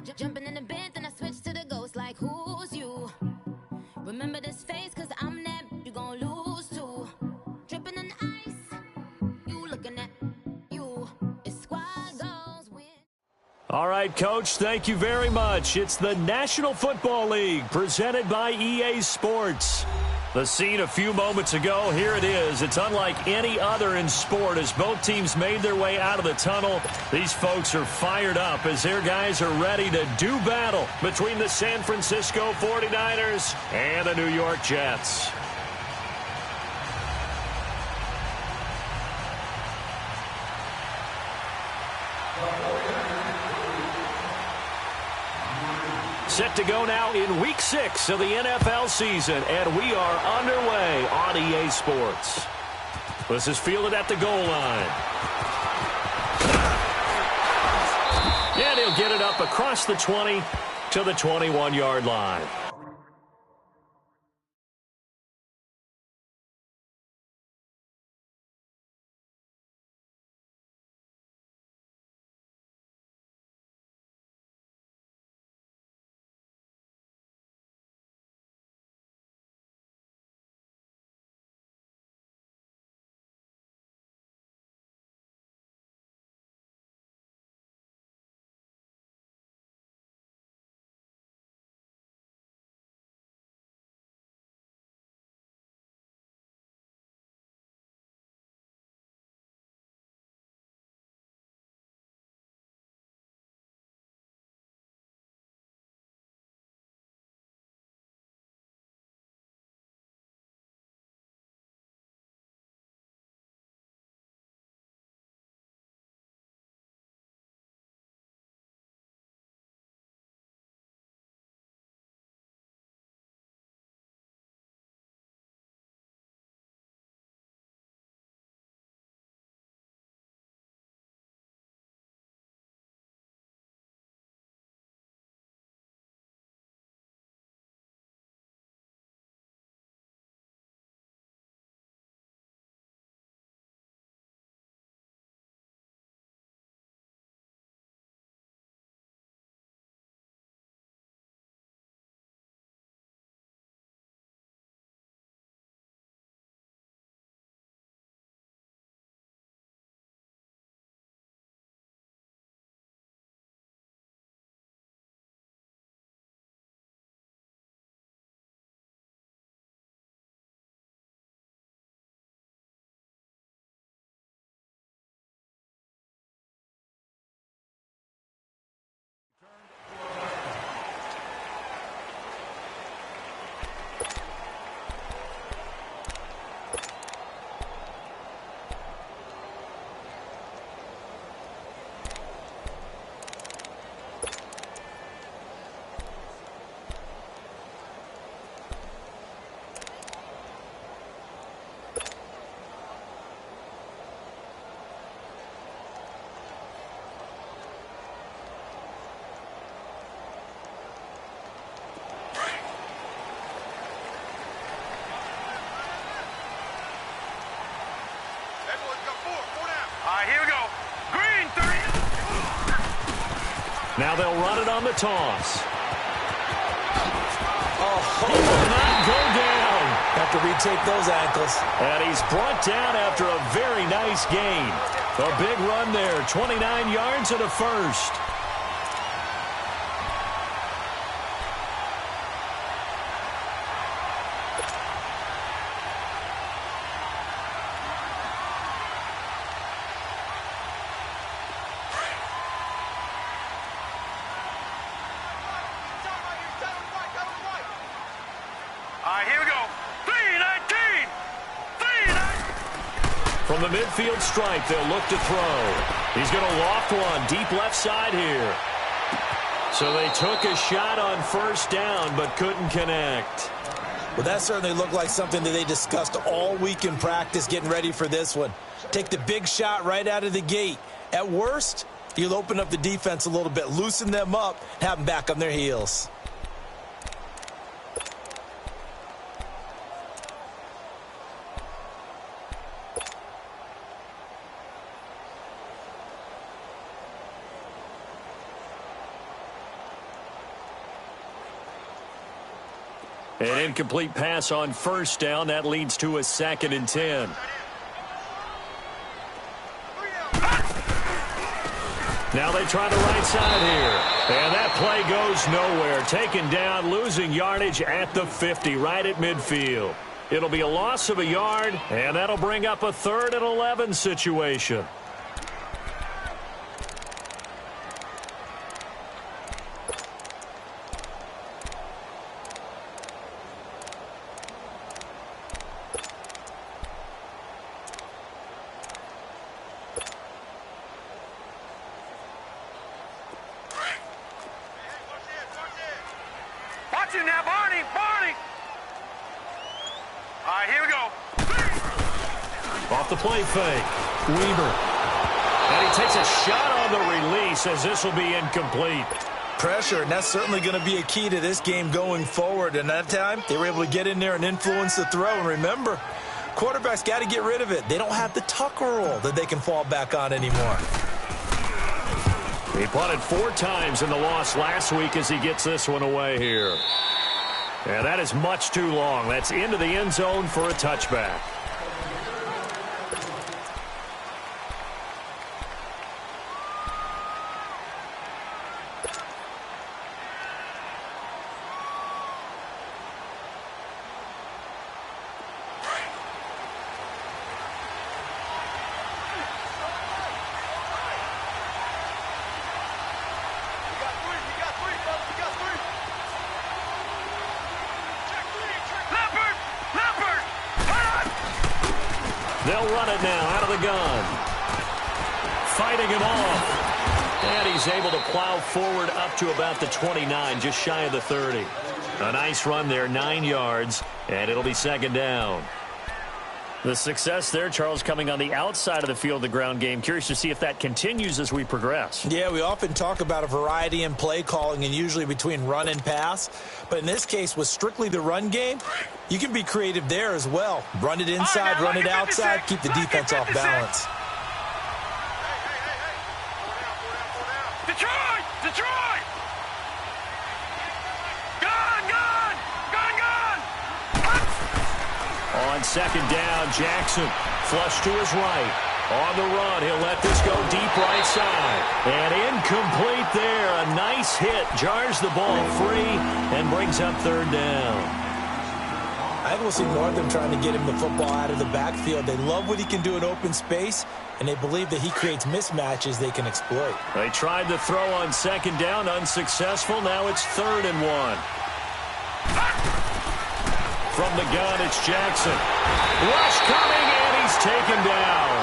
Jumping in the bed, then I switch to the ghost like, who's you? Remember this face, cause I'm that you gon' lose to. Dripping in ice, you looking at you. It's squad goals win. All right, Coach, thank you very much. It's the National Football League presented by EA Sports. The scene a few moments ago, here it is. It's unlike any other in sport as both teams made their way out of the tunnel. These folks are fired up as their guys are ready to do battle between the San Francisco 49ers and the New York Jets. Set to go now in Week 6 of the NFL season, and we are underway on EA Sports. This is fielded at the goal line. And he'll get it up across the 20 to the 21-yard line. Here we go. Green, 30. Now they'll run it on the toss. Oh, he will not go down. Have to retake those ankles. And he's brought down after a very nice gain. A big run there, 29 yards and a first. Here we go. 3-19. 3-19. From the midfield stripe, they'll look to throw. He's going to loft one deep left side here. So they took a shot on first down, but couldn't connect. Well, that certainly looked like something that they discussed all week in practice, getting ready for this one. Take the big shot right out of the gate. At worst, you'll open up the defense a little bit, loosen them up, have them back on their heels. An incomplete pass on first down. That leads to a 2nd and 10. Now they try the right side here. And that play goes nowhere. Taken down, losing yardage at the 50, right at midfield. It'll be a loss of a yard, and that'll bring up a 3rd and 11 situation. Watch it now, Barney! Barney! All right, here we go. Off the play fake. Weaver. And he takes a shot on the release as this will be incomplete. Pressure, and that's certainly going to be a key to this game going forward. And that time, they were able to get in there and influence the throw. And remember, quarterbacks got to get rid of it. They don't have the Tucker rule that they can fall back on anymore. He punted 4 times in the loss last week as he gets this one away here. And that is much too long. That's into the end zone for a touchback. They'll run it now out of the gun. Fighting him off. And he's able to plow forward up to about the 29, just shy of the 30. A nice run there, 9 yards, and it'll be 2nd down. The success there, Charles, coming on the outside of the field, the ground game. Curious to see if that continues as we progress. Yeah, we often talk about a variety in play calling and usually between run and pass. But in this case, with strictly the run game, you can be creative there as well. Run it inside, run it outside, keep the defense off balance. Detroit! Detroit! Gun! Gun! Gun! Gun! On 2nd down, Jackson flush to his right. On the run, he'll let this go deep right side. And incomplete there. A nice hit. Jars the ball free and brings up 3rd down. I think we'll see more of them trying to get him the football out of the backfield. They love what he can do in open space, and they believe that he creates mismatches they can exploit. They tried to throw on 2nd down, unsuccessful. Now it's 3rd and 1. From the gun, it's Jackson. Rush coming, and he's taken down.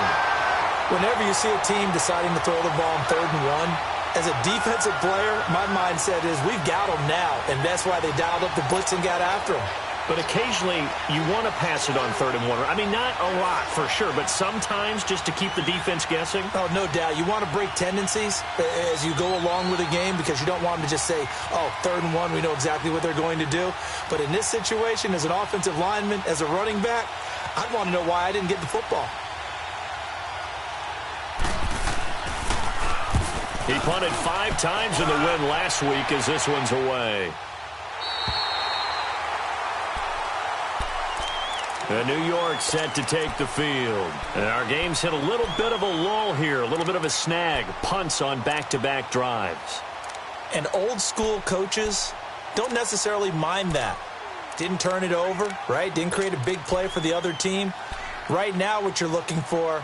Whenever you see a team deciding to throw the ball on 3rd and 1, as a defensive player, my mindset is we've got them now, and that's why they dialed up the blitz and got after them. But occasionally, you want to pass it on 3rd and 1. I mean, not a lot for sure, but sometimes just to keep the defense guessing. Oh, no doubt. You want to break tendencies as you go along with the game because you don't want them to just say, oh, 3rd and 1, we know exactly what they're going to do. But in this situation, as an offensive lineman, as a running back, I'd want to know why I didn't get the football. He punted 5 times in the win last week as this one's away. And New York set to take the field. And our game's hit a little bit of a lull here, a little bit of a snag. Punts on back-to-back drives. And old school coaches don't necessarily mind that. Didn't turn it over, right? Didn't create a big play for the other team. Right now what you're looking for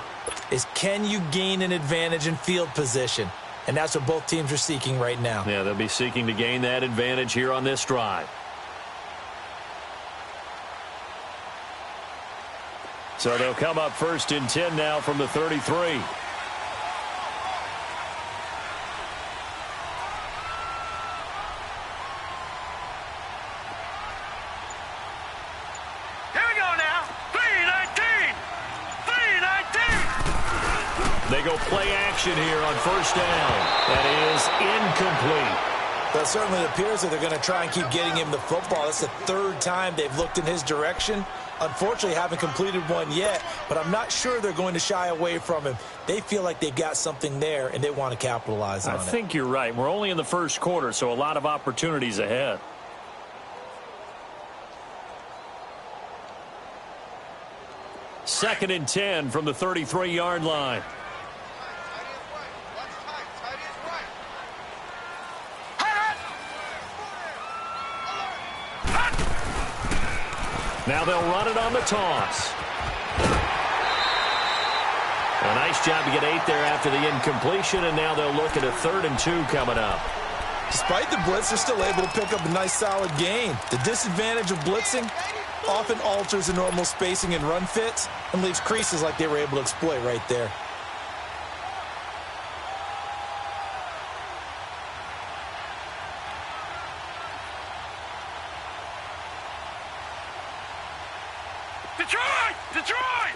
is can you gain an advantage in field position? And that's what both teams are seeking right now. Yeah, they'll be seeking to gain that advantage here on this drive. So they'll come up 1st and 10 now from the 33. Here we go now. 3-19. 3-19. They go play action here on 1st down. That is incomplete. But it certainly appears that they're going to try and keep getting him the football. That's the 3rd time they've looked in his direction. Unfortunately, haven't completed one yet, but I'm not sure they're going to shy away from him. They feel like they've got something there, and they want to capitalize on it. I think you're right. We're only in the 1st quarter, so a lot of opportunities ahead. 2nd and 10 from the 33-yard line. Now they'll run it on the toss. A nice job to get 8 there after the incompletion, and now they'll look at a 3rd and 2 coming up. Despite the blitz, they're still able to pick up a nice solid gain. The disadvantage of blitzing often alters the normal spacing and run fits and leaves creases like they were able to exploit right there. Detroit! Detroit!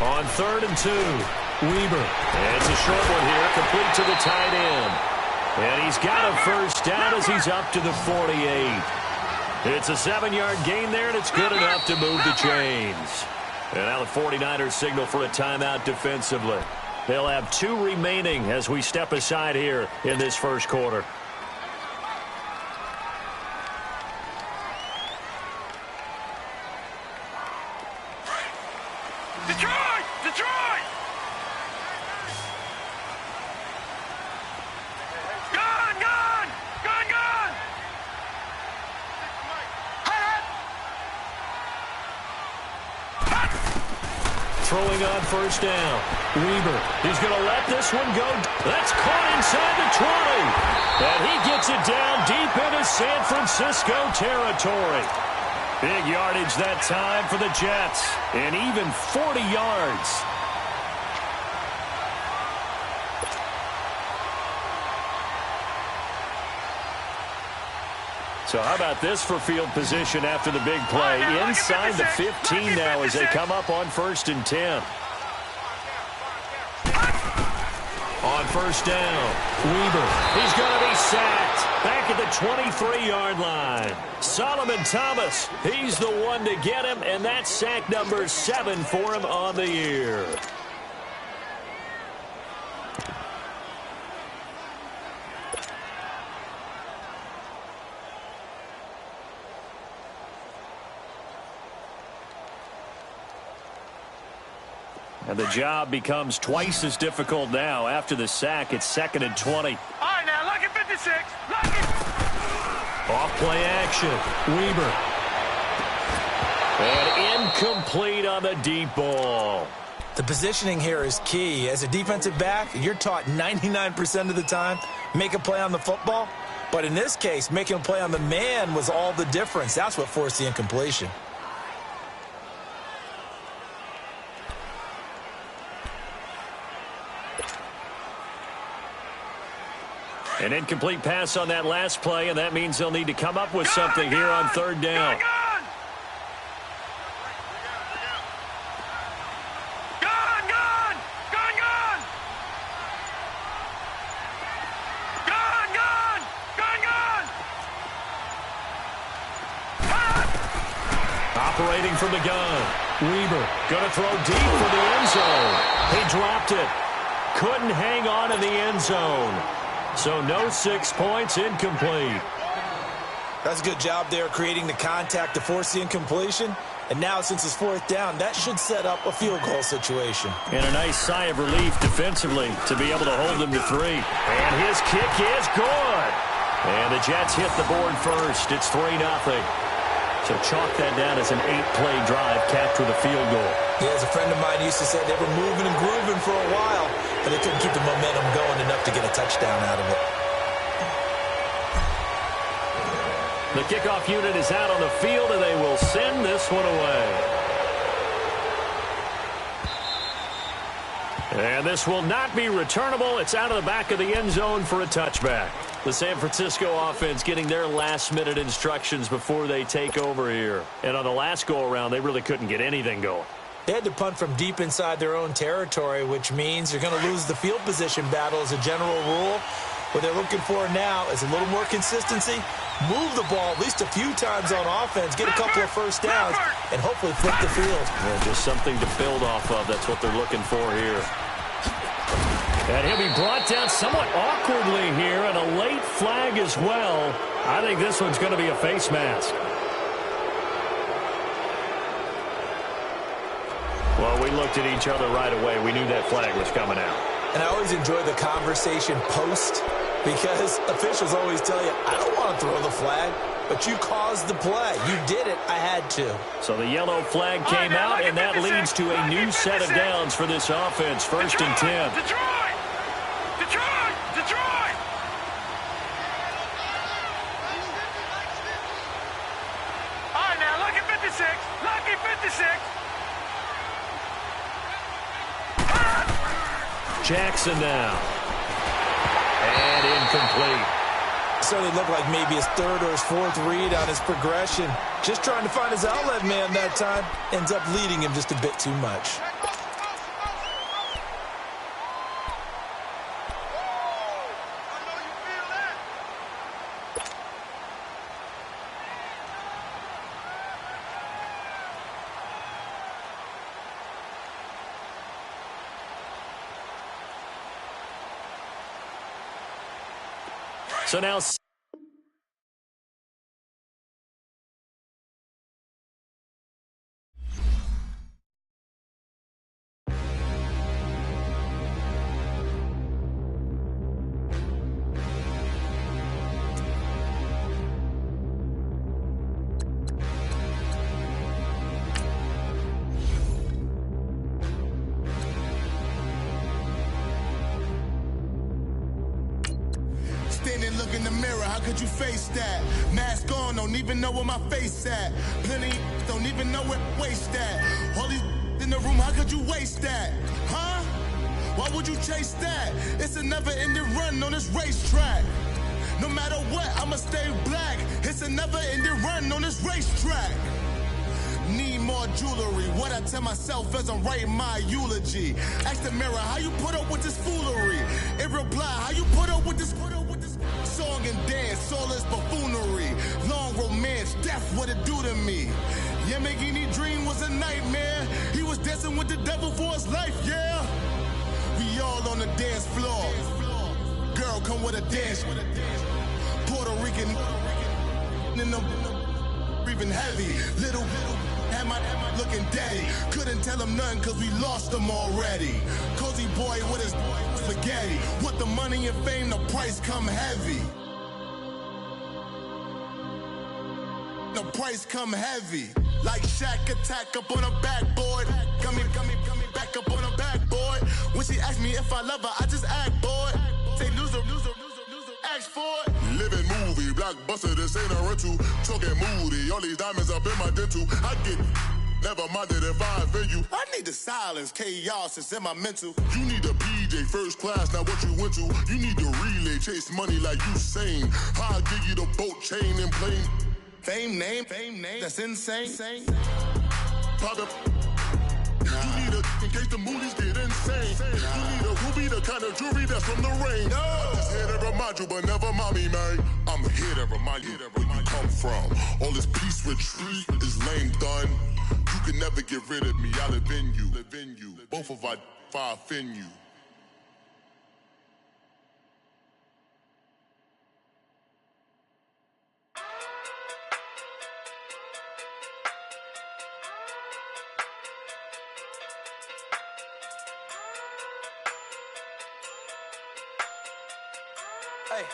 On 3rd and 2, Weber. And it's a short one here, complete to the tight end. And he's got a first down as he's up to the 48. It's a 7-yard gain there, and it's good enough to move the chains. And now the 49ers signal for a timeout defensively. They'll have 2 remaining as we step aside here in this first quarter. Detroit! Detroit! Gone! Gone! Gone! Gone! Throwing on first down. Weber, he's going to let this one go. That's caught inside the 20. And he gets it down deep into San Francisco territory. Big yardage that time for the Jets. And even 40 yards. So how about this for field position after the big play? Inside the 15 now as they come up on 1st and 10. On first down, Weber, he's going to be sacked back at the 23-yard line. Solomon Thomas, he's the one to get him, and that's sack number 7 for him on the year. And the job becomes twice as difficult now. After the sack, it's 2nd and 20. All right, now, lock it 56. Lock it. Off-play action. Weber. And incomplete on the deep ball. The positioning here is key. As a defensive back, you're taught 99% of the time, make a play on the football. But in this case, making a play on the man was all the difference. That's what forced the incompletion. An incomplete pass on that last play, and that means they'll need to come up with something here on 3rd down. Operating from the gun. Weber going to throw deep for the end zone. He dropped it. Couldn't hang on in the end zone. So no 6 points, incomplete. That's a good job there creating the contact to force the incompletion. And now since it's 4th down, that should set up a field goal situation. And a nice sigh of relief defensively to be able to hold them to 3. And his kick is good. And the Jets hit the board first. It's 3-0. So chalk that down as an 8-play drive capped with a field goal. Yeah, as a friend of mine used to say, they were moving and grooving for a while, but they couldn't keep the momentum going enough to get a touchdown out of it. The kickoff unit is out on the field, and they will send this one away. And this will not be returnable. It's out of the back of the end zone for a touchback. The San Francisco offense getting their last-minute instructions before they take over here. And on the last go-around, they really couldn't get anything going. They had to punt from deep inside their own territory, which means you're going to lose the field position battle as a general rule. What they're looking for now is a little more consistency, move the ball at least a few times on offense, get a couple of first downs, and hopefully flip the field. Yeah, just something to build off of. That's what they're looking for here. And he'll be brought down somewhat awkwardly here, and a late flag as well. I think this one's going to be a face mask. Well, we looked at each other right away. We knew that flag was coming out. And I always enjoy the conversation post, because officials always tell you, I don't want to throw the flag, but you caused the play. You did it. I had to. So the yellow flag came out, and that leads to a new set of downs for this offense. First and 10. Detroit! Detroit! Detroit! All right, now, lucky 56. Lucky 56. Jackson now. And incomplete. Certainly looked like maybe his third or his fourth read on his progression. Just trying to find his outlet man that time. Ends up leading him just a bit too much. So now... Look in the mirror, how could you face that? Mask on, don't even know where my face at. Plenty don't even know where waste at. All these in the room, how could you waste that? Huh? Why would you chase that? It's a never-ending run on this racetrack. No matter what, I'ma stay black. It's a never-ending run on this racetrack. Need more jewelry. What I tell myself as I'm writing my eulogy. Ask the mirror, how you put up with this foolery? It reply, how you put up with this song and dance, all this buffoonery. Long romance, death, what it do to me? Yeah, Yamagini dream was a nightmare. He was dancing with the devil for his life, yeah. We all on the dance floor. Girl, come with a dance. Puerto Rican in the breathing heavy. Little had my looking daddy. Couldn't tell him nothing cause we lost him already. Cozy boy with his spaghetti. With the money and fame, the price come heavy. The price come heavy. Like Shaq attack up on a backboard. Gummy, back up on a backboard. When she asked me if I love her, I just act bored. Say loser, ask for it. Living movie, blockbuster, this ain't a rental. Talking moody, all these diamonds up in my dental. I get never minded if I offend you. I need the silence, chaos is in my mental. You need a PJ, first class, not what you went to. You need the relay, chase money like you sane. I'll give you the boat, chain, and plane. Fame name, that's insane. Pop up. You need a, in case the movies get insane. You need a ruby, the kind of jewelry that's from the rain. I'm just here to remind you, but never mommy, man. I'm here to remind you where you come from. All this peace retreat is lame done. You can never get rid of me, I live in you. Both of our fire fin you. Hey.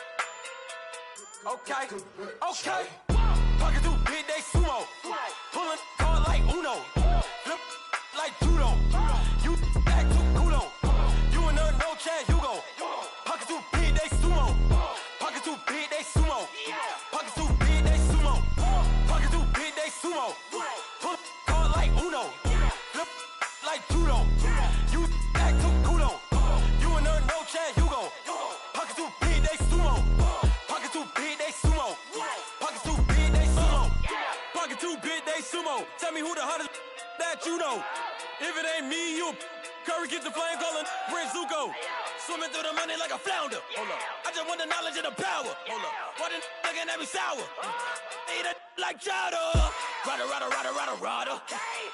Okay. Talking through big day sumo. Pulling card like Uno. Flip like judo. You back to kudo. You and her no chance, Hugo. Pocket through big day sumo. Pocket through big day sumo. Pocket through big day sumo. Pocket through big day sumo. Pull card like Uno. Flip like judo. You back to kudo. You and her no chance, Hugo. Pocket through big day sumo. Pocket through big day sumo. Pocket through big day sumo. Pocket through big day sumo. Tell me who the hottest that you know. If it ain't me, you Curry keep the flame calling Prince Zuko. Swimming through the money like a flounder. Hold up. I just want the knowledge and the power. Hold up. Why the looking at me sour? Eat it like chowder. Rada.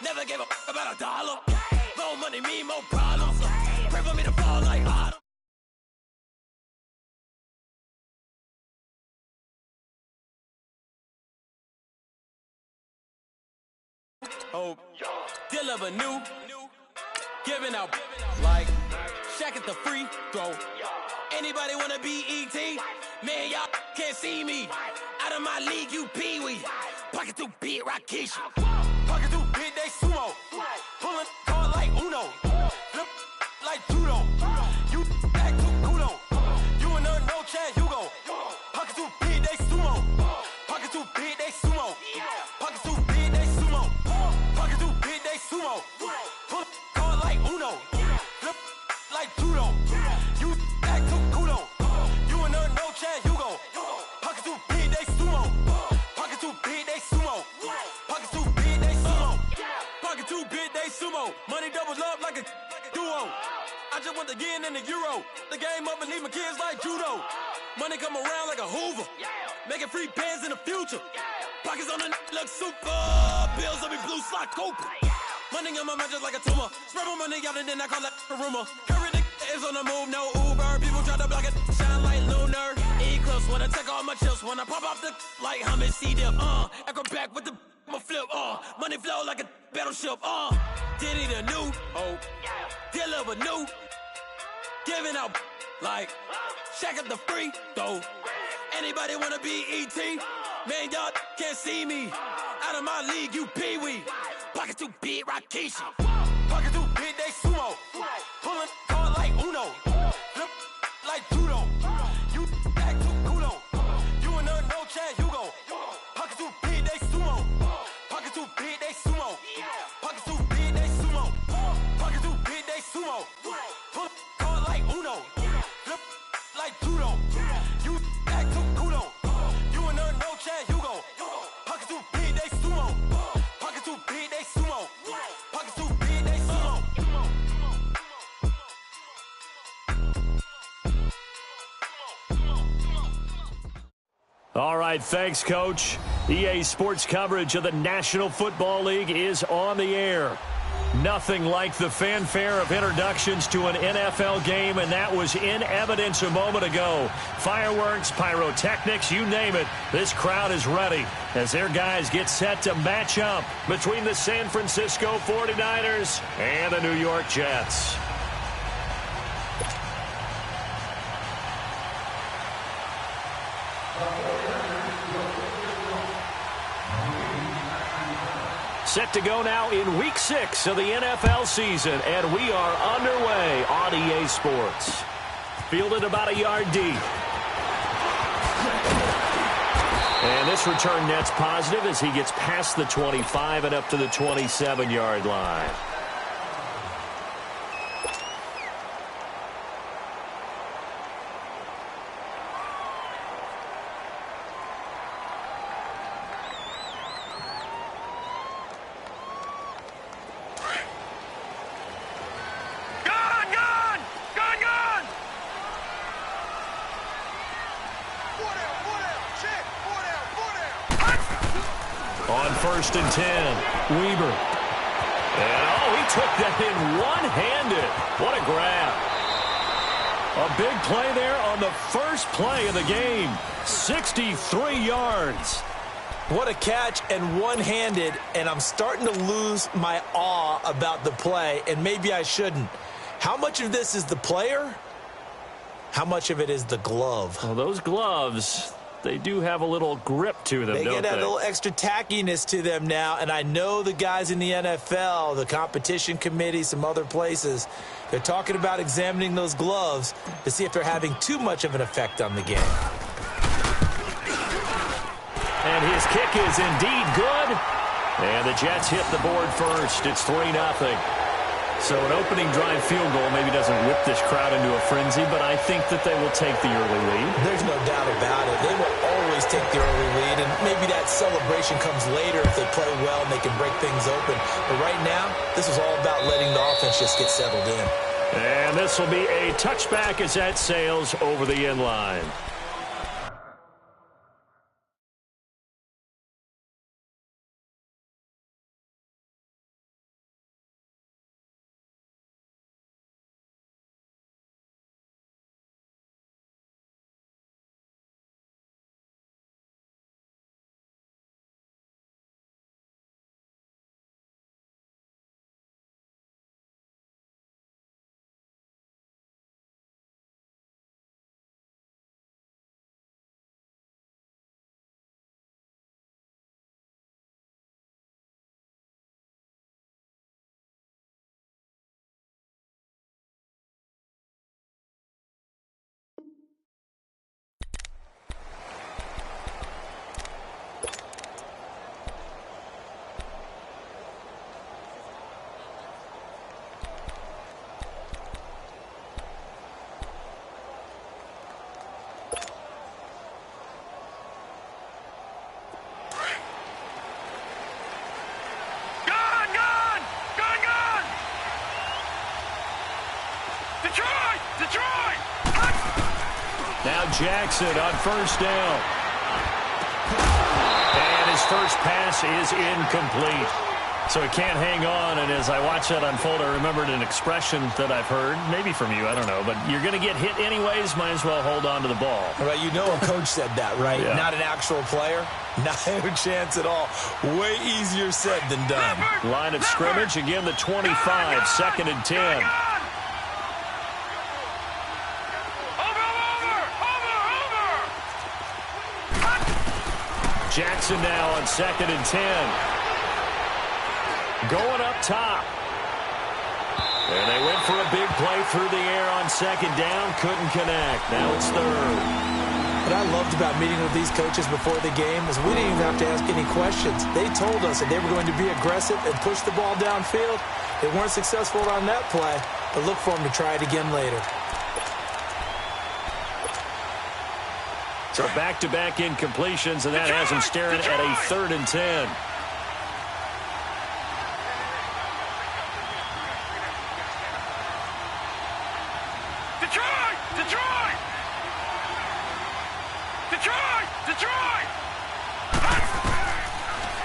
Never gave a about $1. More money, me more problems. Pray for me to fall like hope. Deliver new. Giving out like Shaq at the free throw. Anybody wanna be ET? Man, y'all can't see me. Out of my league, you pee-wee. Pocket too big, Rakisha. Pocket too big, they sumo. Pulling card like Uno. Flip like judo. You act too kudo. You and her, no Chad Hugo. Pocket too big, they sumo. Pocket too big, they sumo. Pocket too big, they sumo. Pocket too big, they sumo. Pull card like Uno. Flip like judo. You act too kudo. You and her, no Chad Hugo. Pocket too big, they sumo. Pocket too big, they sumo. Pocket too big, they sumo. Pocket too big, they sumo. Money doubles up like a duo. I just want the yen and the euro. The game up and leave my kids like judo. Money come around like a Hoover. Making free bands in the future. Pockets on the look super. Bills on me blue slot Cooper. Money on my mind just like a tumor. Spread my money out and then I call that a rumor. Curry the is on the move, no Uber. People try to block it, shine like lunar. Eclipse when I take all my chips. When I pop off the like Hummus C-dip. Acrobat with the my flip. Money flow like a battleship. Diddy the new hope. Deliver new. Giving out like Shaq at the free throw. Anybody wanna be ET? Man, y'all can't see me. Out of my league, you pee-wee. Pocket too big, Rakisha. Pocket too big, they sumo. Pulling card like Uno. Flip like judo. You act too kudo. You and her, no Chad Hugo. Pocket too big, they sumo. Pocket too big, they sumo. Pocket too big, they sumo. Pocket too big, they sumo. Pull card like Uno. Flip like judo. You act too kudo. You and her, no Chad Hugo. Pocket too big, they sumo. Pocket too big, they sumo. Pocket too big, they sumo. All right, thanks, Coach. EA Sports coverage of the National Football League is on the air. Nothing like the fanfare of introductions to an NFL game, and that was in evidence a moment ago. Fireworks, pyrotechnics, you name it. This crowd is ready as their guys get set to match up between the San Francisco 49ers and the New York Jets. Set to go now in Week 6 of the NFL season, and we are underway on EA Sports. Fielded about a yard deep. And this return net's positive as he gets past the 25 and up to the 27-yard line. On 1st and 10, Weber. And, he took that in one-handed. What a grab. A big play there on the first play of the game. 63 yards. What a catch and one-handed, and I'm starting to lose my awe about the play, and maybe I shouldn't. How much of this is the player? How much of it is the glove? Well, those gloves, they do have a little grip to them, don't they? They get a little extra tackiness to them now, and I know the guys in the NFL, the competition committee, some other places, they're talking about examining those gloves to see if they're having too much of an effect on the game. And his kick is indeed good. And the Jets hit the board first. It's 3-0. So an opening drive field goal maybe doesn't whip this crowd into a frenzy, but I think that they will take the early lead. There's no doubt about it. They will always take the early lead, and maybe that celebration comes later if they play well and they can break things open. But right now, this is all about letting the offense just get settled in. And this will be a touchback as that sails over the end line. Jackson on first down. And his first pass is incomplete. So he can't hang on, and as I watch that unfold, I remembered an expression that I've heard, maybe from you, I don't know, but you're going to get hit anyways, might as well hold on to the ball. Right, you know a coach said that, right? Yeah. Not an actual player. Not a chance at all. Way easier said than done. Line of scrimmage, again the 25, second and 10. Jackson now on second and 10. Going up top. And they went for a big play through the air on second down. Couldn't connect. Now it's third. What I loved about meeting with these coaches before the game is we didn't even have to ask any questions. They told us that they were going to be aggressive and push the ball downfield. They weren't successful on that play, but look for them to try it again later. So back-to-back incompletions, and that has them staring at a third and 10.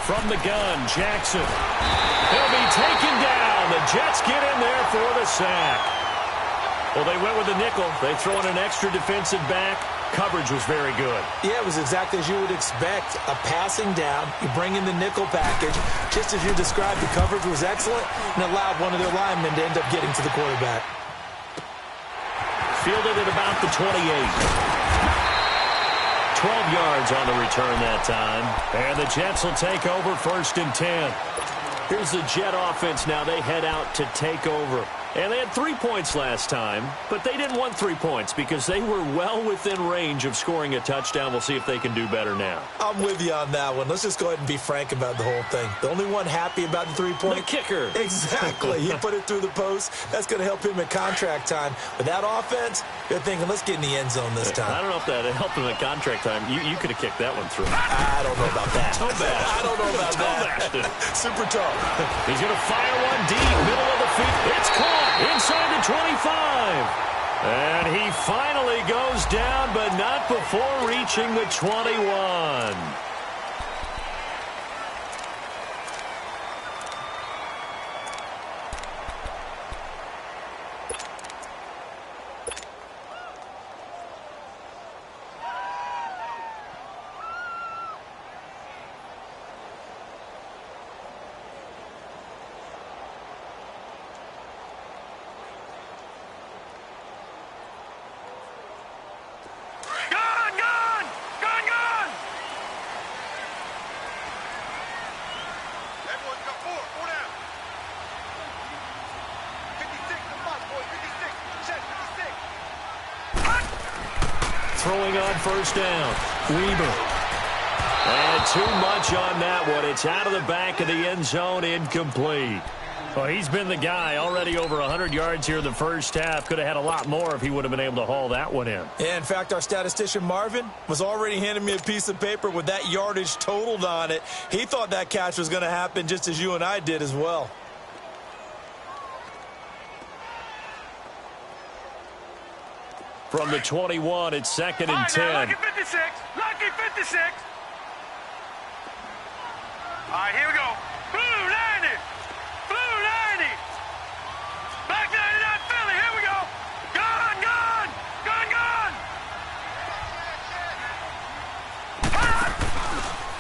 From the gun, Jackson. He'll be taken down. The Jets get in there for the sack. Well, they went with the nickel. They throw in an extra defensive back. Coverage was very good. Yeah, it was exactly as you would expect. A passing down. You bring in the nickel package. Just as you described, the coverage was excellent and allowed one of their linemen to end up getting to the quarterback. Fielded at about the 28. 12 yards on the return that time. And the Jets will take over first and 10. Here's the Jet offense now. They head out to take over. And they had 3 points last time, but they didn't want 3 points because they were well within range of scoring a touchdown. We'll see if they can do better now. I'm with you on that one. Let's just go ahead and be frank about the whole thing. The only one happy about the 3-point. The kicker. Exactly. He put it through the post. That's going to help him at contract time. But that offense, they're thinking, let's get in the end zone this time. I don't know if that helped him at contract time. You could have kicked that one through. I don't know about that. Toe bash. I don't know about that. Super toe. He's going to fire one deep, middle of the field. It's caught inside the 25. And he finally goes down, but not before reaching the 21. Throwing on first down. Weber. And too much on that one. It's out of the back of the end zone, incomplete. Well, he's been the guy already over 100 yards here in the first half. Could have had a lot more if he would have been able to haul that one in. Yeah, in fact, our statistician Marvin was already handing me a piece of paper with that yardage totaled on it. He thought that catch was going to happen just as you and I did as well. From the 21, it's second and 10. Lucky 56. Lucky 56. All right, here we go. Blue 90. Blue 90. Back 99 Philly. Here we go. Gun, gun. Gun, gun.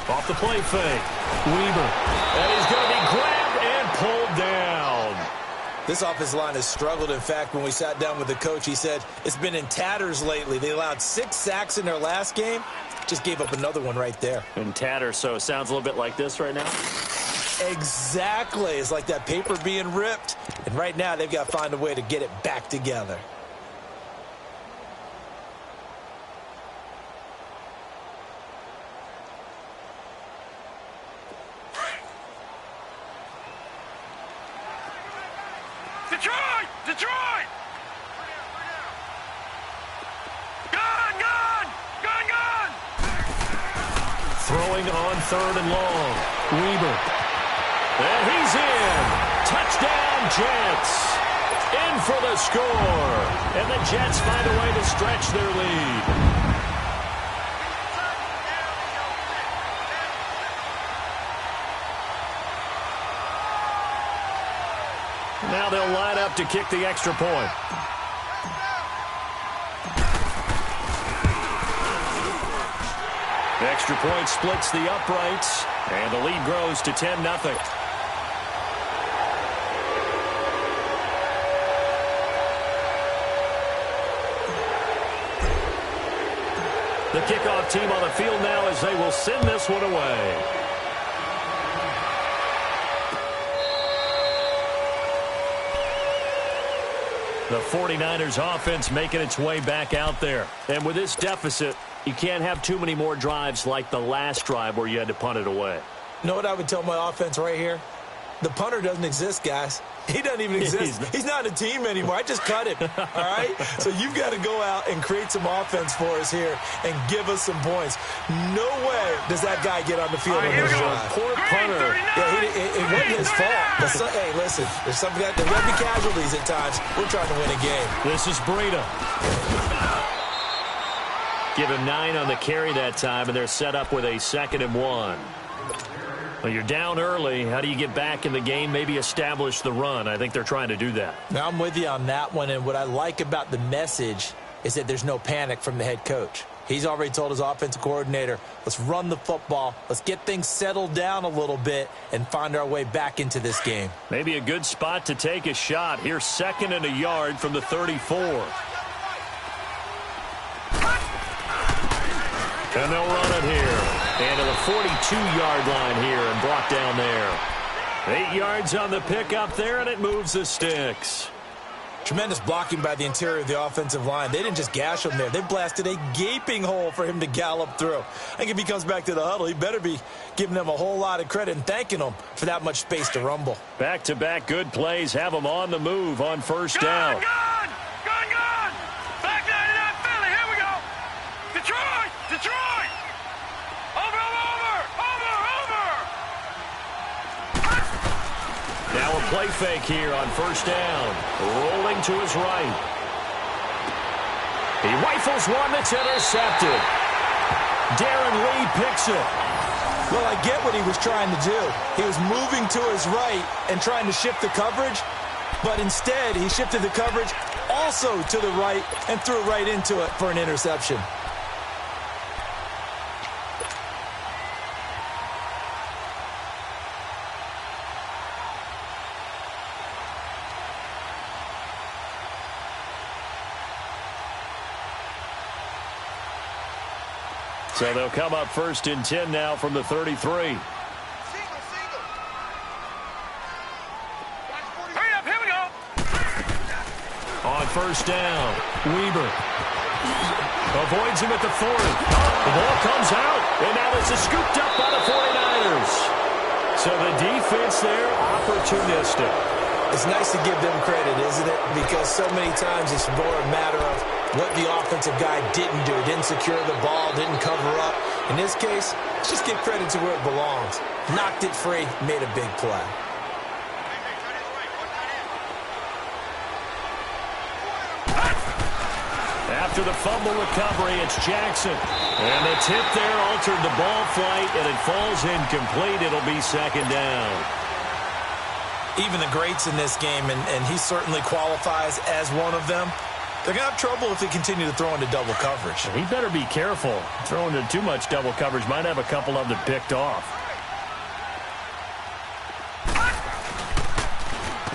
Off the play fake. Weber. And he's going to be grabbed and pulled down. This offensive line has struggled. In fact, when we sat down with the coach, he said it's been in tatters lately. They allowed 6 sacks in their last game. Just gave up another one right there. In tatters, so it sounds a little bit like this right now? Exactly. It's like that paper being ripped. And right now, they've got to find a way to get it back together. Detroit! Detroit! Gun, gun! Gun, gun! Throwing on third and long. Weber. And he's in. Touchdown, Jets. In for the score. And the Jets find a way to stretch their lead. up to kick the extra point. The extra point splits the uprights, and the lead grows to 10-0. The kickoff team on the field now as they will send this one away. The 49ers offense making its way back out there. And with this deficit, you can't have too many more drives like the last drive where you had to punt it away. You know what I would tell my offense right here? The punter doesn't exist, guys. He doesn't even exist. He's not a team anymore. I just cut him, all right? So you've got to go out and create some offense for us here and give us some points. No way does that guy get on the field on this drive. Poor punter. Yeah, it wasn't his fault. But hey, listen, there's going to be casualties at times. We're trying to win a game. This is Breida. Give him 9 on the carry that time, and they're set up with a 2nd and 1. Well, you're down early. How do you get back in the game, maybe establish the run? I think they're trying to do that. Now, I'm with you on that one, and what I like about the message is that there's no panic from the head coach. He's already told his offensive coordinator, let's run the football, let's get things settled down a little bit and find our way back into this game. Maybe a good spot to take a shot. Here's 2nd and a yard from the 34. And they'll run it here. And to the 42-yard line here and brought down there. 8 yards on the pickup there, and it moves the sticks. Tremendous blocking by the interior of the offensive line. They didn't just gash him there. They blasted a gaping hole for him to gallop through. I think if he comes back to the huddle, he better be giving them a whole lot of credit and thanking them for that much space to rumble. Back-to-back good plays have them on the move on first down. Gone! Back 99 Philly, here we go! Detroit! Over! Now a play fake here on first down. Rolling to his right. He rifles one that's intercepted. Darren Lee picks it. Well, I get what he was trying to do. He was moving to his right and trying to shift the coverage, but instead he shifted the coverage also to the right and threw right into it for an interception. So they'll come up 1st and 10 now from the 33. Hurry up, here we go! On first down, Weber avoids him at the 40. The ball comes out, and now this is scooped up by the 49ers. So the defense there, opportunistic. It's nice to give them credit, isn't it? Because so many times it's more a matter of what the offensive guy didn't do. Didn't secure the ball, didn't cover up. In this case, let's just give credit to where it belongs. Knocked it free, made a big play. After the fumble recovery, it's Jackson. And the tip there altered the ball flight, and it falls incomplete. It'll be 2nd down. Even the greats in this game, and he certainly qualifies as one of them, they're going to have trouble if they continue to throw into double coverage. He better be careful. Throwing into too much double coverage might have a couple of them picked off.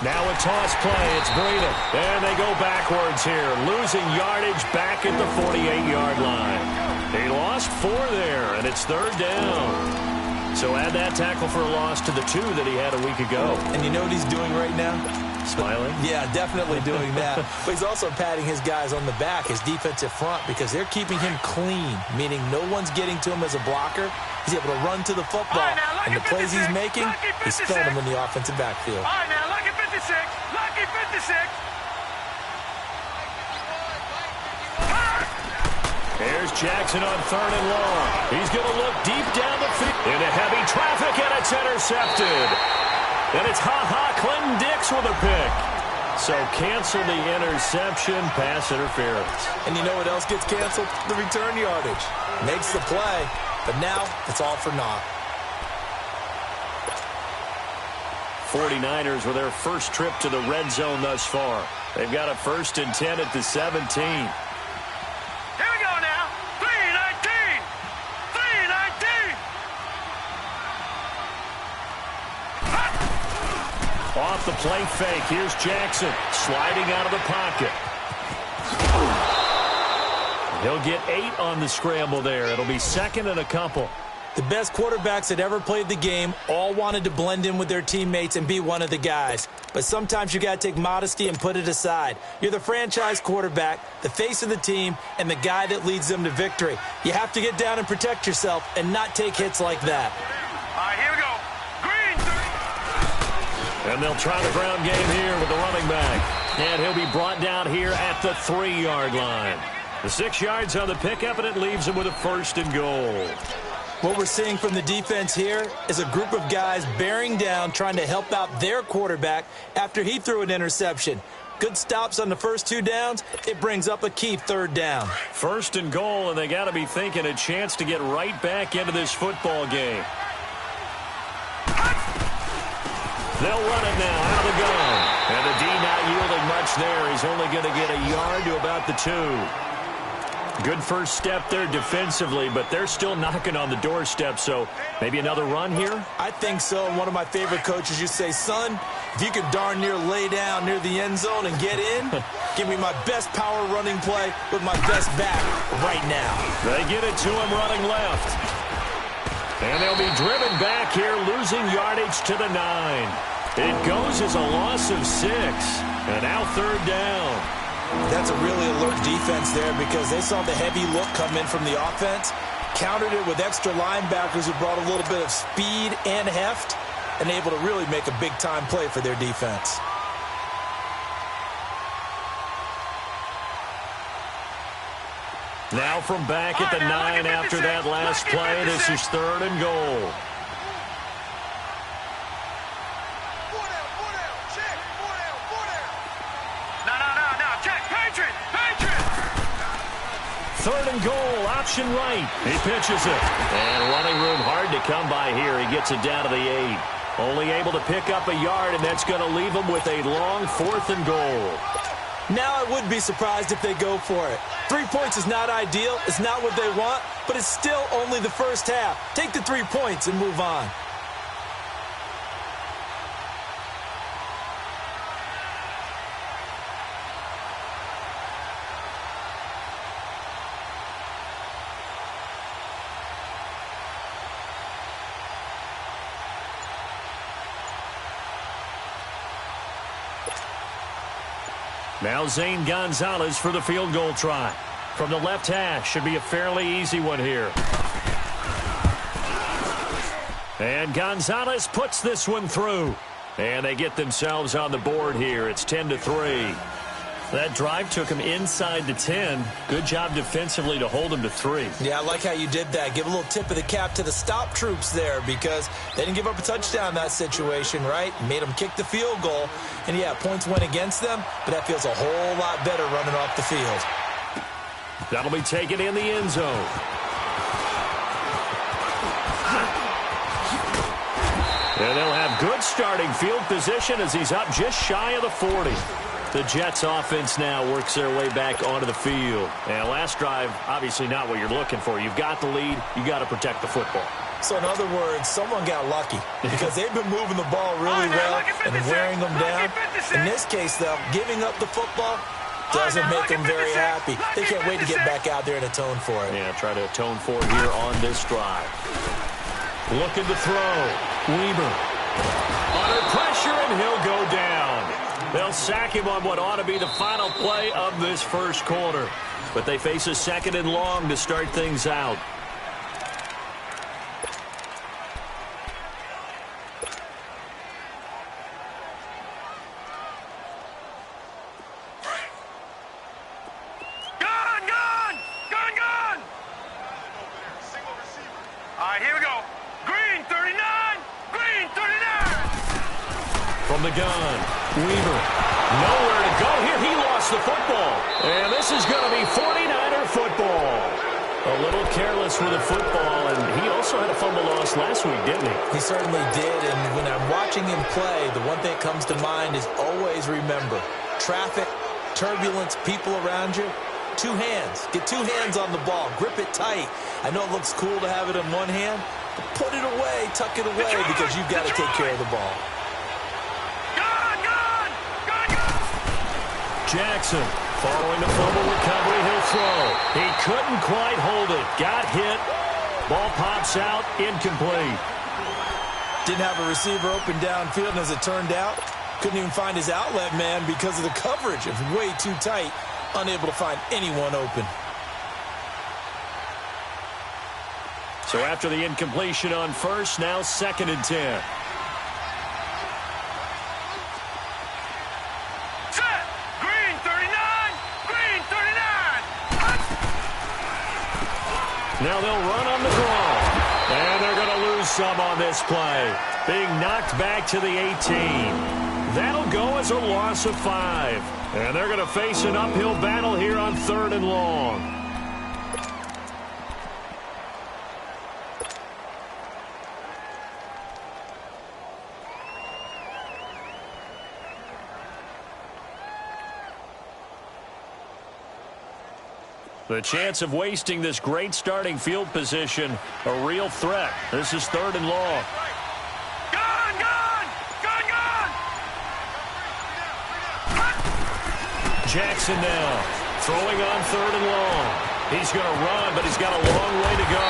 Now a toss play. It's Breida. And they go backwards here. Losing yardage back at the 48-yard line. He lost 4 there, and it's 3rd down. So add that tackle for a loss to the 2 that he had a week ago. And you know what he's doing right now? Smiling? Yeah, definitely doing that. But he's also patting his guys on the back, his defensive front, because they're keeping him clean, meaning no one's getting to him as a blocker. He's able to run to the football, and the plays he's making, he's throwing them in the offensive backfield. All right, now, lucky 56. Lucky 56. There's Jackson on 3rd and long. He's going to look deep down the field. Into heavy traffic, and it's intercepted. And it's Clinton Dix with a pick. So cancel the interception, pass interference. And you know what else gets canceled? The return yardage. Makes the play, but now it's all for naught. 49ers with their first trip to the red zone thus far. They've got a 1st and 10 at the 17. Here we go now. 3-19. 3-19. Off the play fake. Here's Jackson sliding out of the pocket. He'll get 8 on the scramble there. It'll be 2nd and a couple. The best quarterbacks that ever played the game all wanted to blend in with their teammates and be one of the guys. But sometimes you got to take modesty and put it aside. You're the franchise quarterback, the face of the team, and the guy that leads them to victory. You have to get down and protect yourself and not take hits like that. All right, here we go. Green. And they'll try the ground game here with the running back. And he'll be brought down here at the 3-yard line. The 6 yards on the pickup, and it leaves him with a 1st and goal. What we're seeing from the defense here is a group of guys bearing down, trying to help out their quarterback after he threw an interception. Good stops on the first 2 downs. It brings up a key 3rd down. 1st and goal, and they got to be thinking a chance to get right back into this football game. They'll run it now out of the gun. And the D not yielding much there. He's only going to get a yard to about the 2. Good first step there defensively, but they're still knocking on the doorstep, so maybe another run here? I think so. And one of my favorite coaches used to say, son, if you could darn near lay down near the end zone and get in, give me my best power running play with my best back right now. They get it to him running left. And they'll be driven back here, losing yardage to the 9. It goes as a loss of 6. And now 3rd down. That's a really alert defense there because they saw the heavy look come in from the offense, countered it with extra linebackers who brought a little bit of speed and heft, and able to really make a big-time play for their defense. Now from back at the 9 after that last play, this is 3rd and goal. Third and goal, option right. He pitches it. And running room hard to come by here. He gets it down to the 8. Only able to pick up a yard, and that's going to leave him with a long 4th and goal. Now I would be surprised if they go for it. 3 points is not ideal. It's not what they want, but it's still only the first half. Take the 3 points and move on. Now Zane Gonzalez for the field goal try. From the left hash, should be a fairly easy one here. And Gonzalez puts this one through. And they get themselves on the board here. It's 10-3. That drive took him inside the 10. Good job defensively to hold him to 3. Yeah, I like how you did that. Give a little tip of the cap to the stop troops there because they didn't give up a touchdown in that situation, right? Made them kick the field goal. And, yeah, points went against them, but that feels a whole lot better running off the field. That'll be taken in the end zone. And they'll have good starting field position as he's up just shy of the 40. The Jets offense now works their way back onto the field. And last drive, obviously not what you're looking for. You've got the lead. You got to protect the football. So in other words, someone got lucky because they've been moving the ball really well and wearing them down. In this case, though, giving up the football doesn't make them very happy. They can't wait to get back out there and atone for it. Yeah, try to atone for it here on this drive. Looking to throw. Weber. Under pressure, and he'll go down. They'll sack him on what ought to be the final play of this first quarter. But they face a 2nd and long to start things out. From the gun, Weaver, nowhere to go here. He lost the football. And this is going to be 49er football. A little careless with the football, and he also had a fumble loss last week, didn't he? He certainly did, and when I'm watching him play, the one thing that comes to mind is always remember, traffic, turbulence, people around you, two hands. Get two hands on the ball. Grip it tight. I know it looks cool to have it in one hand, but put it away, tuck it away, because you've got to take care of the ball. Jackson, following the fumble recovery, he'll throw. He couldn't quite hold it. Got hit. Ball pops out, incomplete. Didn't have a receiver open downfield, and as it turned out, couldn't even find his outlet man because of the coverage. It was way too tight, unable to find anyone open. So after the incompletion on first, now 2nd and 10. Now they'll run on the draw. And they're going to lose some on this play. Being knocked back to the 18. That'll go as a loss of 5. And they're going to face an uphill battle here on 3rd and long. The chance of wasting this great starting field position, a real threat. This is 3rd and long. Jackson now, throwing on 3rd and long. He's going to run, but he's got a long way to go.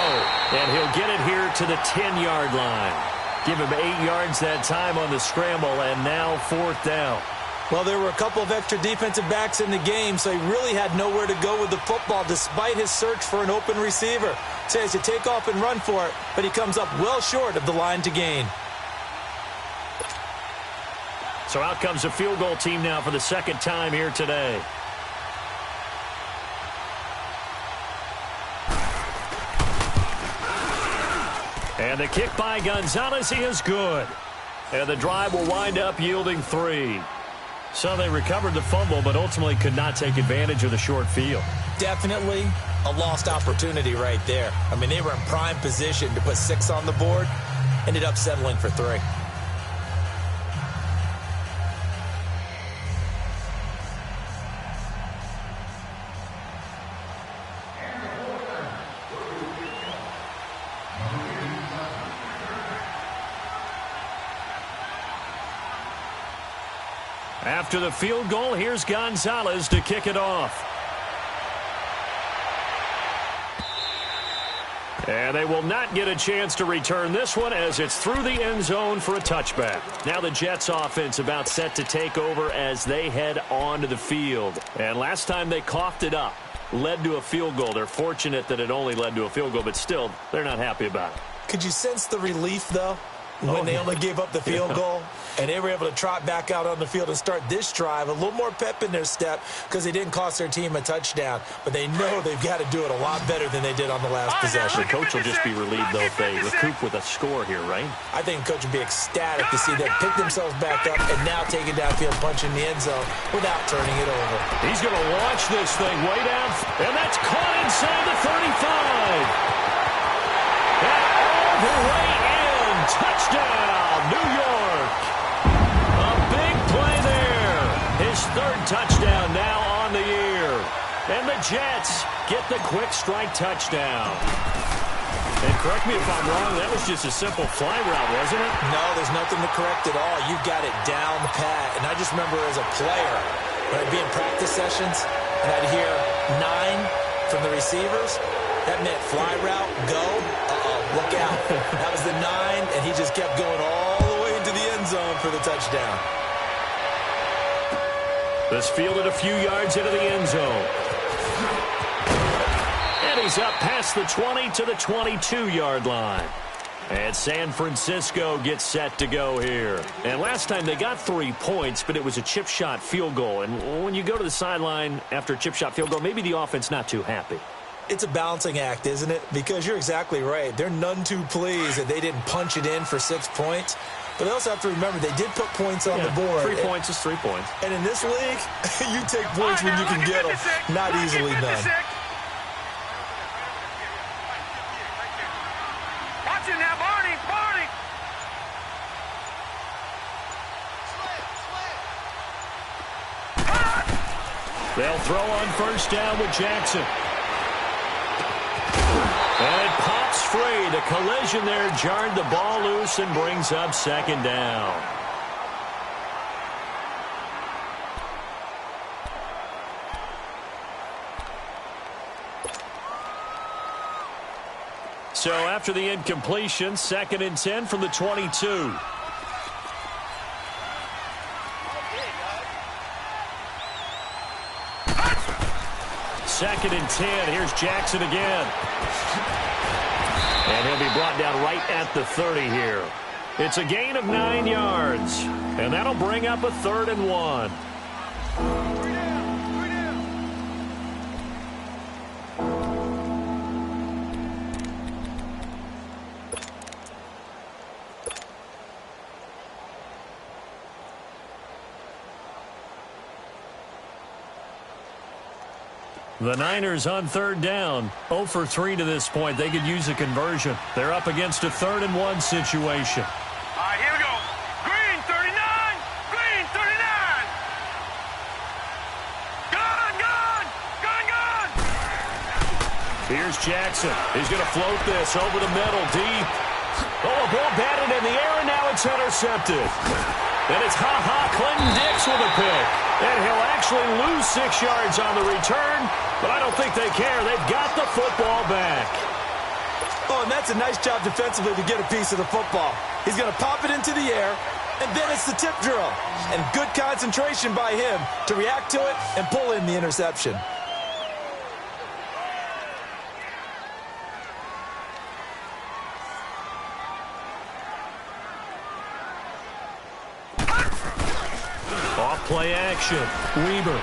And he'll get it here to the 10-yard line. Give him 8 yards that time on the scramble, and now 4th down. Well, there were a couple of extra defensive backs in the game, so he really had nowhere to go with the football despite his search for an open receiver. So he has to take off and run for it, but he comes up well short of the line to gain. So out comes a field goal team now for the 2nd time here today. And the kick by Gonzalez is good. And the drive will wind up yielding 3. So they recovered the fumble, but ultimately could not take advantage of the short field. Definitely a lost opportunity right there. I mean, they were in prime position to put 6 on the board. Ended up settling for 3. After the field goal, here's Gonzalez to kick it off. And they will not get a chance to return this one as it's through the end zone for a touchback. Now the Jets offense about set to take over as they head onto the field. And last time they coughed it up, led to a field goal. They're fortunate that it only led to a field goal, but still, they're not happy about it. Could you sense the relief, though, when they only gave up the field goal? And they were able to trot back out on the field and start this drive. A little more pep in their step because they didn't cost their team a touchdown. But they know they've got to do it a lot better than they did on the last possession. The coach will just be relieved, though, if they recoup with a score here, right? I think the coach would be ecstatic to see them pick themselves back up and now take it downfield, punch in the end zone without turning it over. He's going to launch this thing way down, and that's caught inside the 35. And all the way in. Touchdown, New York. A big play there. His 3rd touchdown now on the year. And the Jets get the quick strike touchdown. And correct me if I'm wrong, that was just a simple fly route, wasn't it? No, there's nothing to correct at all. You've got it down pat. And I just remember as a player, when I'd be in practice sessions, and I'd hear 9 from the receivers, that meant fly route, go, look out. That was the 9, and he just kept going all the way into the end zone for the touchdown. This fielded a few yards into the end zone. And he's up past the 20 to the 22-yard line. And San Francisco gets set to go here. And last time they got 3 points, but it was a chip shot field goal. And when you go to the sideline after a chip shot field goal, maybe the offense not too happy. It's a balancing act, isn't it? Because you're exactly right. They're none too pleased that they didn't punch it in for 6 points. But they also have to remember they did put points on the board. 3 points is 3 points. And in this league, you take points when you can get them. Not easily done. They'll throw on first down with Jackson. And it pops free. The collision there jarred the ball loose and brings up second down. So after the incompletion, 2nd and 10 from the 22. Second and 10. Here's Jackson again. And he'll be brought down right at the 30 here. It's a gain of 9 yards. And that'll bring up a 3rd and 1. The Niners on 3rd down, 0 for 3 to this point. They could use a conversion. They're up against a 3rd and 1 situation. All right, here we go. Green 39. Green 39. Gun, gun. Gun, gun. Here's Jackson. He's going to float this over the middle, deep. Oh, a ball batted in the air, and now it's intercepted. And it's Clinton Dix with a pick. And he'll actually lose 6 yards on the return, but I don't think they care. They've got the football back. Oh, and that's a nice job defensively to get a piece of the football. He's going to pop it into the air, and then it's the tip drill. And good concentration by him to react to it and pull in the interception. Play action. Weber.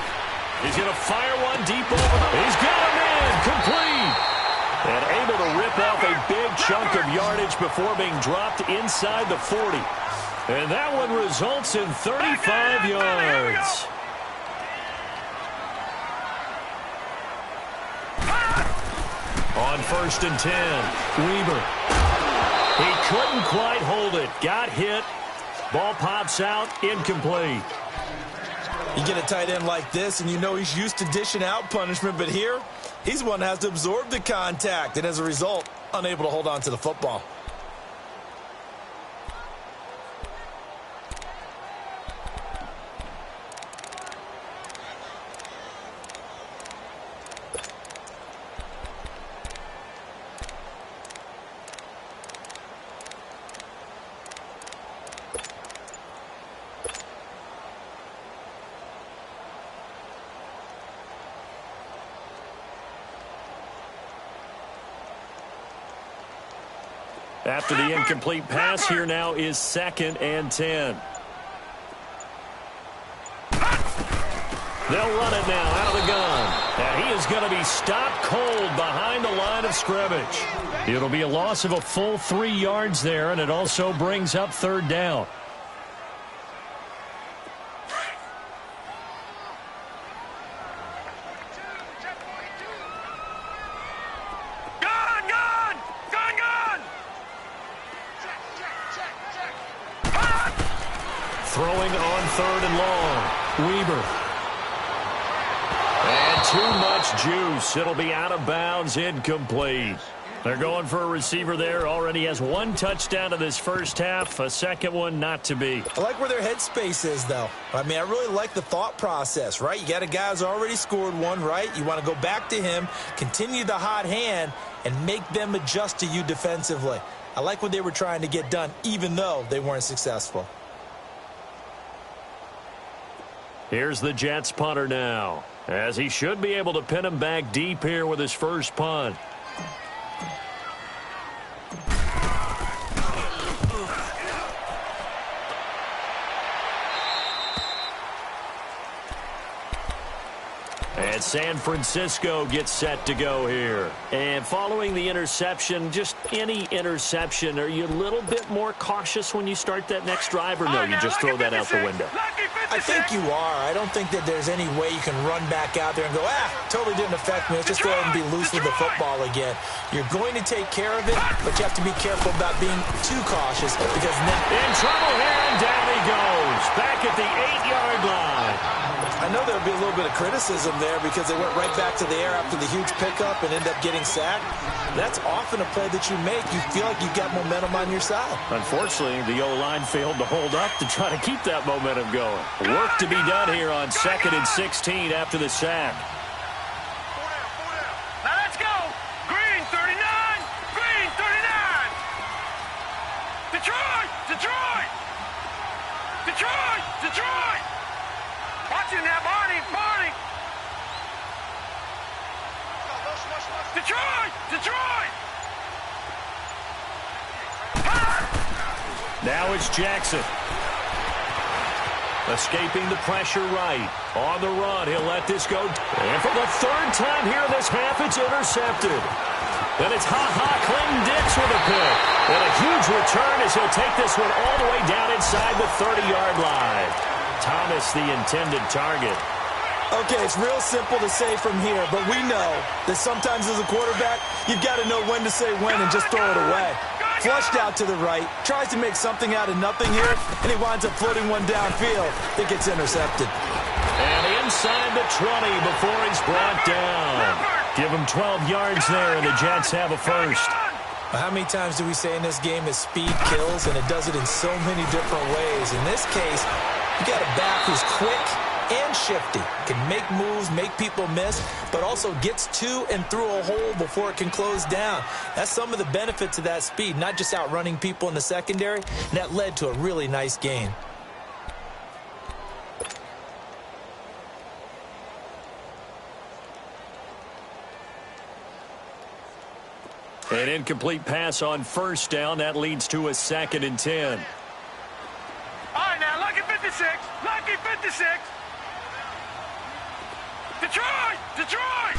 He's going to fire one deep over. He's got him in. Complete. And able to rip off a big chunk of yardage before being dropped inside the 40. And that one results in 35 yards. On 1st and 10. Weber. He couldn't quite hold it. Got hit. Ball pops out. Incomplete. You get a tight end like this, and you know he's used to dishing out punishment, but here, he's one that has to absorb the contact, and as a result, unable to hold on to the football. After the incomplete pass, here now is 2nd and 10. They'll run it now out of the gun. And he is going to be stopped cold behind the line of scrimmage. It'll be a loss of a full 3 yards there, and it also brings up 3rd down. Throwing on 3rd and long. Weber. And too much juice. It'll be out of bounds, incomplete. They're going for a receiver there. Already has 1 touchdown in this first half. A second one not to be. I like where their headspace is, though. I mean, I really like the thought process, right? You got a guy who's already scored 1, right? You want to go back to him, continue the hot hand, and make them adjust to you defensively. I like what they were trying to get done, even though they weren't successful. Here's the Jets punter now, as he should be able to pin him back deep here with his first punt. And San Francisco gets set to go here. And following the interception, just any interception, are you a little bit more cautious when you start that next drive, or no, you just throw that out the window? I think you are. I don't think that there's any way you can run back out there and go, totally didn't affect me. Let's just go ahead and be loose with the football again. You're going to take care of it, but you have to be careful about being too cautious because now... In trouble here, and down he goes. Back at the 8-yard line. I I know there'll be a little bit of criticism there because they went right back to the air after the huge pickup and end up getting sacked. That's often a play that you make. You feel like you've got momentum on your side. Unfortunately, the O-line failed to hold up to try to keep that momentum going. Work to be done here on 2nd and 16 after the sack. Now let's go. Green 39. Green 39. Detroit. Detroit. Detroit. Detroit. Watching that, Barney. Barney. Detroit. Detroit. Now it's Jackson. Escaping the pressure right. On the run, he'll let this go. And for the third time here in this half, it's intercepted. Then it's Clinton Dix with a pick. And a huge return as he'll take this one all the way down inside the 30-yard line. Thomas, the intended target. Okay, it's real simple to say from here, but we know that sometimes as a quarterback, you've got to know when to say when and just throw it away. Flushed out to the right, tries to make something out of nothing here, and he winds up floating one downfield that gets intercepted. And inside the 20 before he's brought down. Give him 12 yards there, and the Jets have a first. How many times do we say in this game that speed kills, and it does it in so many different ways? In this case, you got a back who's quick and shifty, can make moves, make people miss, but also gets to and through a hole before it can close down. That's some of the benefits of that speed, not just outrunning people in the secondary, and that led to a really nice gain. An incomplete pass on first down. That leads to a 2nd and 10. All right, now, lucky 56. Lucky 56. Detroit! Detroit!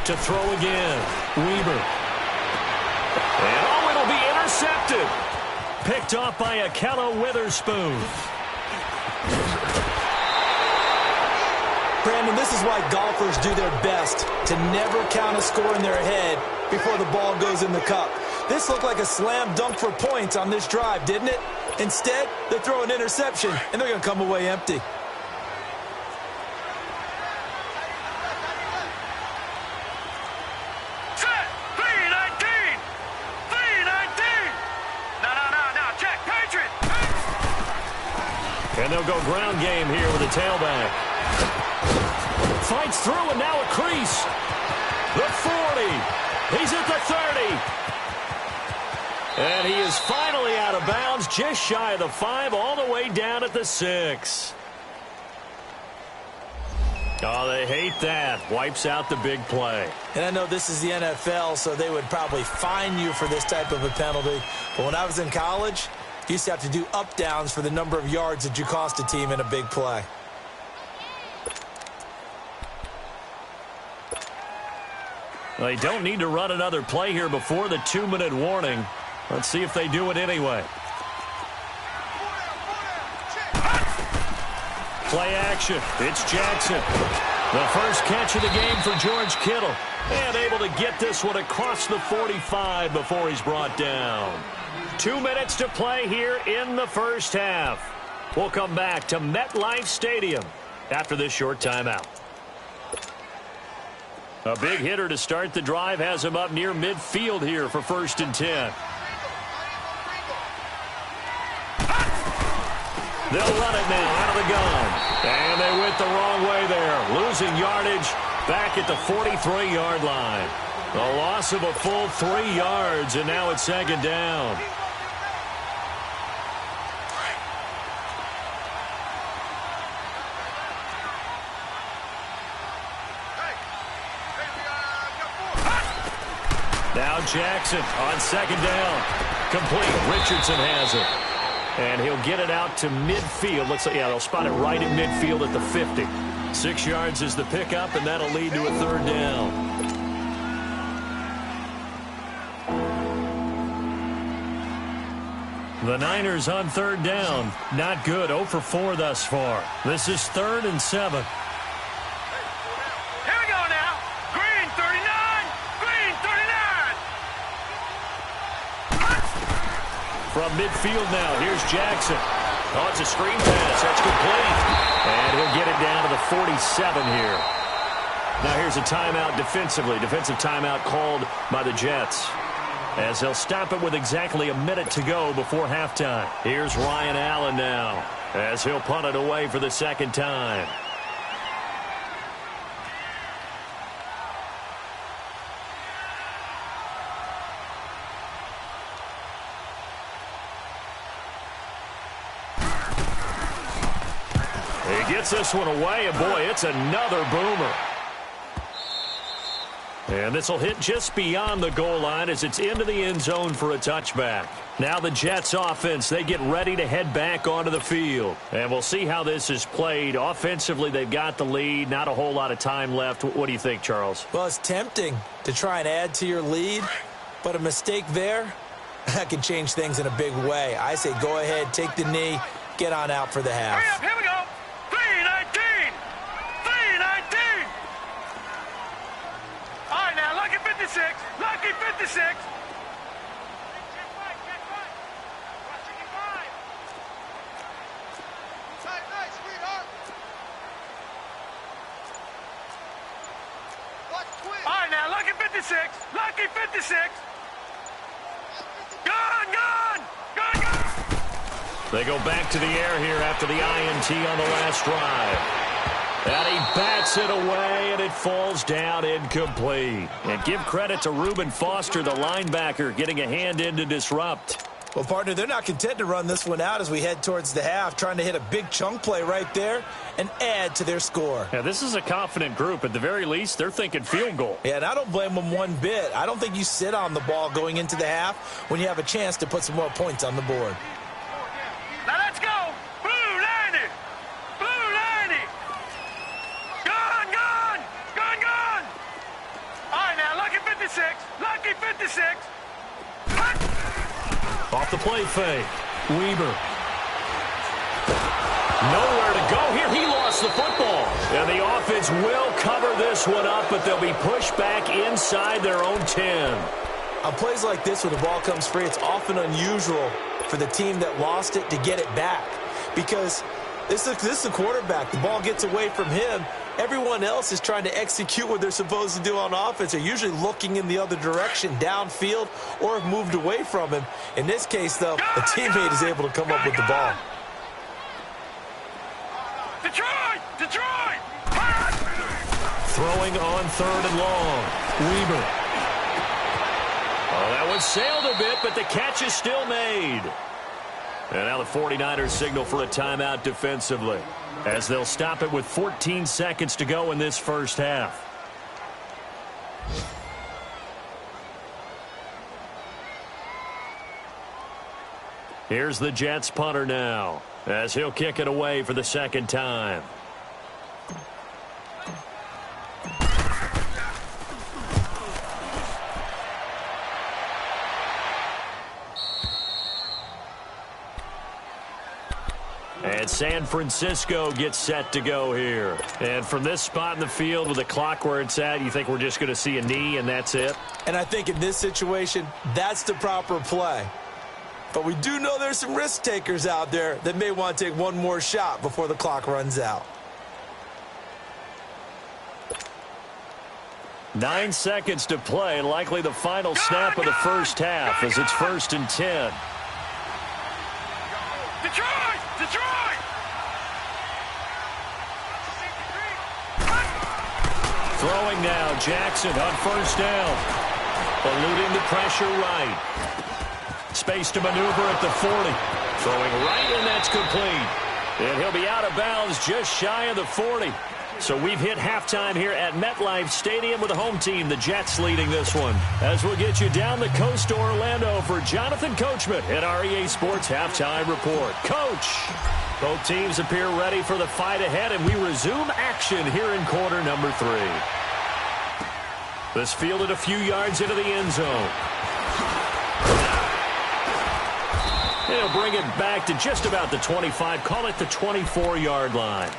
To throw again. Weaver. And oh, it'll be intercepted. Picked off by Akello Witherspoon. Brandon, this is why golfers do their best to never count a score in their head before the ball goes in the cup. This looked like a slam dunk for points on this drive, didn't it? Instead, they throw an interception, and they're going to come away empty. Set! 319! 319! Now, check. Patriot! And they'll go ground game here with a tailback. Fights through, and now a crease. The 40. He's at the 30. And he is finally out of bounds, just shy of the 5, all the way down at the 6. Oh, they hate that. Wipes out the big play. And I know this is the NFL, so they would probably fine you for this type of a penalty. But when I was in college, you used to have to do up-downs for the number of yards that you cost a team in a big play. They don't need to run another play here before the 2-minute warning. Let's see if they do it anyway. Play action. It's Jackson. The first catch of the game for George Kittle. And able to get this one across the 45 before he's brought down. 2 minutes to play here in the first half. We'll come back to MetLife Stadium after this short timeout. A big hitter to start the drive has him up near midfield here for 1st and 10. They'll run it now out of the gun. And they went the wrong way there. Losing yardage back at the 43-yard line. A loss of a full 3 yards, and now it's 2nd down. Now Jackson on 2nd down. Complete. Richardson has it. And he'll get it out to midfield. Looks like, yeah, they'll spot it right at midfield at the 50. 6 yards is the pickup, and that'll lead to a 3rd down. The Niners on 3rd down. Not good. 0 for 4 thus far. This is 3rd and 7. Here we go now. Green 39. Green 39. From midfield now, here's Jackson. Oh, it's a screen pass. That's complete. And he'll get it down to the 47 here. Now here's a timeout defensively. Defensive timeout called by the Jets, as they'll stop it with exactly a minute to go before halftime. Here's Ryan Allen now, as he'll punt it away for the second time. He gets this one away, and boy, it's another boomer. And this will hit just beyond the goal line as it's into the end zone for a touchback. Now the Jets offense, they get ready to head back onto the field. And we'll see how this is played. Offensively, they've got the lead. Not a whole lot of time left. What do you think, Charles? Well, it's tempting to try and add to your lead, but a mistake there, that can change things in a big way. I say go ahead, take the knee, get on out for the half. Hurry up, here we go. 3-19. 3-19. All right, now, lucky 56. Lucky 56. All right, now, lucky 56. Lucky 56. Gone, gone. Gone, gone. They go back to the air here after the INT on the last drive. And he bats it away, and it falls down incomplete. And give credit to Reuben Foster, the linebacker, getting a hand in to disrupt. Well, partner, they're not content to run this one out as we head towards the half, trying to hit a big chunk play right there and add to their score. Yeah, this is a confident group. At the very least, they're thinking field goal. Yeah, and I don't blame them one bit. I don't think you sit on the ball going into the half when you have a chance to put some more points on the board. Now let's go. Blue 90. Blue 90. Gone, gone. Gone, gone. All right, now, lucky 56. Lucky 56. Off the play fake. Weber. Nowhere to go here. He lost the football. And the offense will cover this one up, but they'll be pushed back inside their own 10. On plays like this where the ball comes free, it's often unusual for the team that lost it to get it back. Because this is the quarterback. The ball gets away from him. Everyone else is trying to execute what they're supposed to do on offense. They're usually looking in the other direction, downfield, or have moved away from him. In this case, though, a teammate is able to come up with the ball. Detroit! Detroit! Throwing on 3rd and long. Weber. Oh, that one sailed a bit, but the catch is still made. And now the 49ers signal for a timeout defensively, as they'll stop it with 14 seconds to go in this first half. Here's the Jets punter now, as he'll kick it away for the second time. And San Francisco gets set to go here. And from this spot in the field with the clock where it's at, you think we're just going to see a knee and that's it? And I think in this situation, that's the proper play. But we do know there's some risk takers out there that may want to take one more shot before the clock runs out. 9 seconds to play, likely the final snap of the first half as it's 1st and 10. Detroit! Detroit! Throwing now, Jackson on 1st down. Eluding the pressure right. Space to maneuver at the 40. Throwing right, and that's complete. And he'll be out of bounds just shy of the 40. So we've hit halftime here at MetLife Stadium with the home team, the Jets, leading this one. As we'll get you down the coast to Orlando for Jonathan Coachman at our EA Sports Halftime Report. Coach, both teams appear ready for the fight ahead, and we resume action here in quarter number 3. This fielded a few yards into the end zone. They'll bring it back to just about the 25, call it the 24-yard line.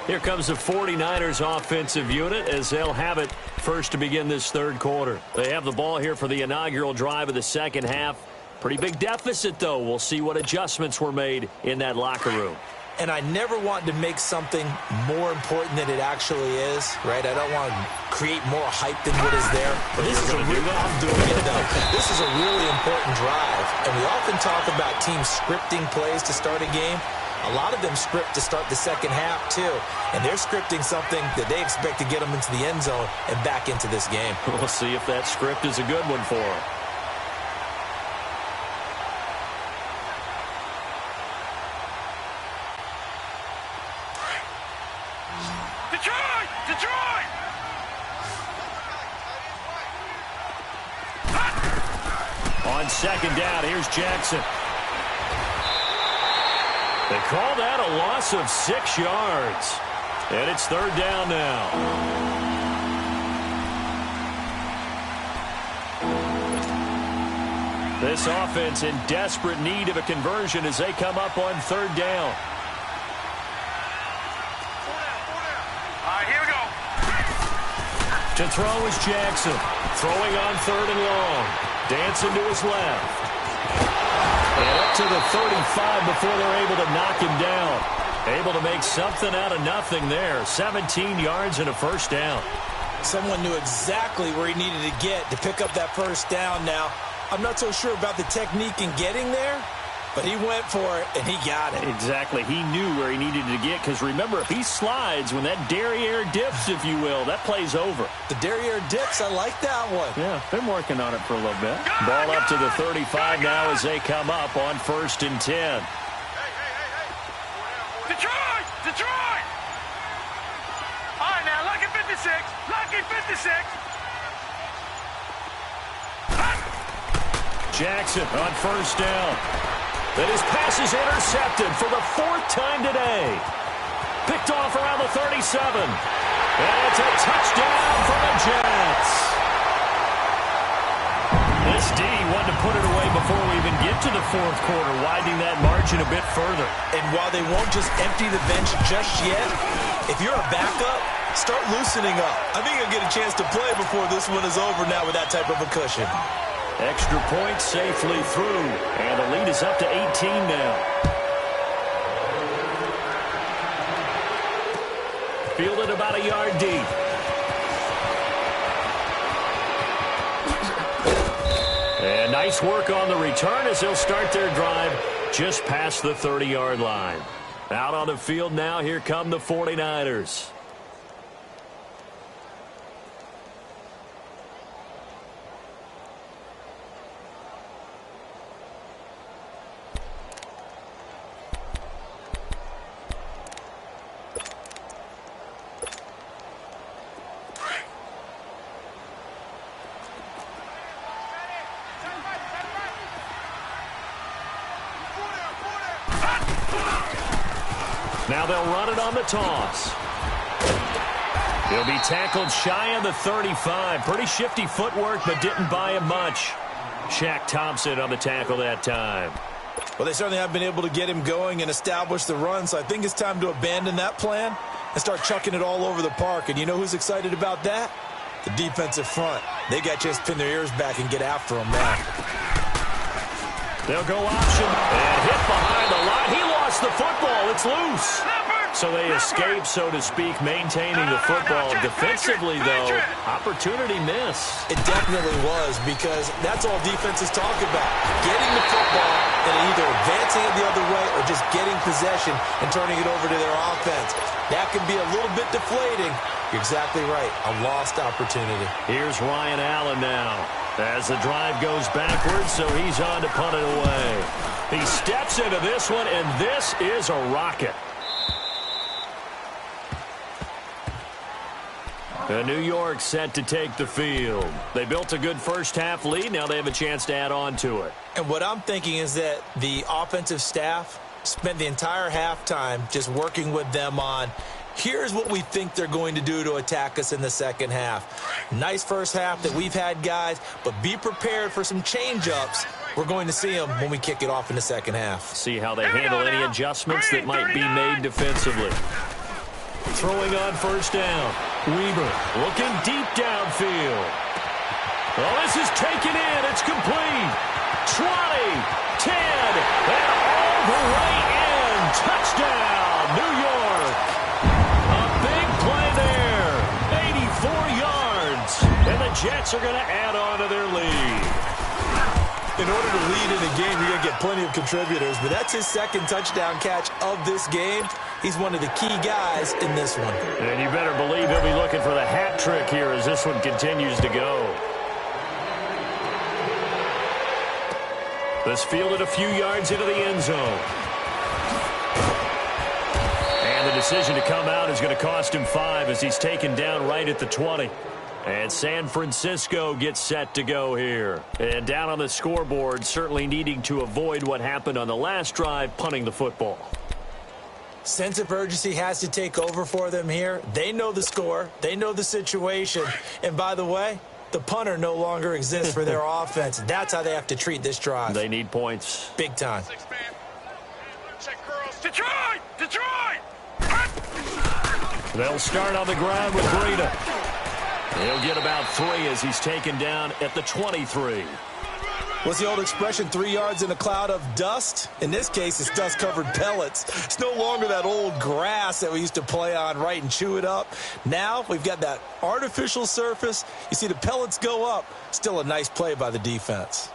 Here comes the 49ers offensive unit as they'll have it first to begin this third quarter. They have the ball here for the inaugural drive of the second half. Pretty big deficit, though. We'll see what adjustments were made in that locker room. And I never want to make something more important than it actually is, right? I don't want to create more hype than what is there. But this is I'm doing it, though. This is a really important drive. And we often talk about teams scripting plays to start a game. A lot of them script to start the second half, too. And they're scripting something that they expect to get them into the end zone and back into this game. We'll see if that script is a good one for them. Detroit! On second down, here's Jackson. They call that a loss of 6 yards. And it's third down now. This offense in desperate need of a conversion as they come up on third down. Here we go. To throw is Jackson. Throwing on third and long. Dancing to his left. And up to the 35 before they're able to knock him down. Able to make something out of nothing there. 17 yards and a first down. Someone knew exactly where he needed to get to pick up that first down now. I'm not so sure about the technique in getting there, but he went for it, and he got it. Exactly. He knew where he needed to get, because remember, if he slides, when that derriere dips, if you will, that play's over. The derriere dips, I like that one. Yeah, been working on it for a little bit. Ball up to the 35 now as they come up on 1st and 10. Detroit! All right, now, lucky 56. Lucky 56. Jackson on first down. Then his pass is intercepted for the 4th time today. Picked off around the 37. And it's a touchdown for the Jets. This D wanted to put it away before we even get to the 4th quarter, widening that margin a bit further. And while they won't just empty the bench just yet, if you're a backup, start loosening up. I think you'll get a chance to play before this one is over now with that type of a cushion. Extra point safely through. And the lead is up to 18 now. Fielded about a yard deep. And nice work on the return as they'll start their drive just past the 30-yard line. Out on the field now, here come the 49ers. Now they'll run it on the toss. He'll be tackled shy of the 35. Pretty shifty footwork, but didn't buy him much. Shaq Thompson on the tackle that time. Well, they certainly have been able to get him going and establish the run, so I think it's time to abandon that plan and start chucking it all over the park. And you know who's excited about that? The defensive front. They got a chance to pin their ears back and get after him now. They'll go option and hit behind the line. He lost the football. It's loose. So they escape, so to speak, maintaining the football. Defensively, though, opportunity miss. It definitely was, because that's all defenses talk about. Getting the football and either advancing it the other way or just getting possession and turning it over to their offense. That can be a little bit deflating. You're exactly right. A lost opportunity. Here's Ryan Allen now. As the drive goes backwards, so he's on to punt it away. He steps into this one, and this is a rocket. New York set to take the field. They built a good first-half lead. Now they have a chance to add on to it. And what I'm thinking is that the offensive staff spent the entire halftime just working with them on, here's what we think they're going to do to attack us in the second half. Nice first half that we've had, guys, but be prepared for some change-ups. We're going to see them when we kick it off in the second half. See how they handle any adjustments that might be made defensively. Throwing on first down. Weaver looking deep downfield. Well, this is taken in. It's complete. 20, 10, and all the way in. Touchdown, New York. A big play there. 84 yards. And the Jets are going to add on to their lead. In order to lead in a game, you're going to get plenty of contributors, but that's his second touchdown catch of this game. He's one of the key guys in this one. And you better believe he'll be looking for the hat trick here as this one continues to go. This fielded a few yards into the end zone. And the decision to come out is going to cost him 5 as he's taken down right at the 20. And San Francisco gets set to go here. And down on the scoreboard, certainly needing to avoid what happened on the last drive, punting the football. Sense of urgency has to take over for them here. They know the score. They know the situation. And by the way, the punter no longer exists for their offense. That's how they have to treat this drive. They need points. Big time. Detroit! Detroit! They'll start on the ground with Breida. He'll get about 3 as he's taken down at the 23. What's the old expression, 3 yards in a cloud of dust? In this case, it's dust-covered pellets. It's no longer that old grass that we used to play on, right, and chew it up. Now we've got that artificial surface. You see the pellets go up. Still a nice play by the defense.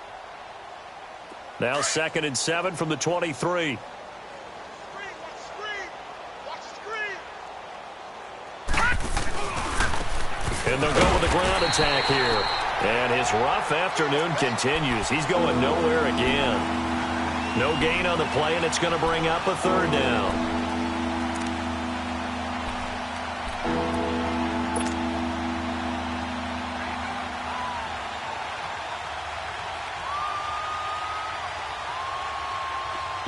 Now 2nd and 7 from the 23. And they'll go with the ground attack here. And his rough afternoon continues. He's going nowhere again. No gain on the play, and it's going to bring up a 3rd down.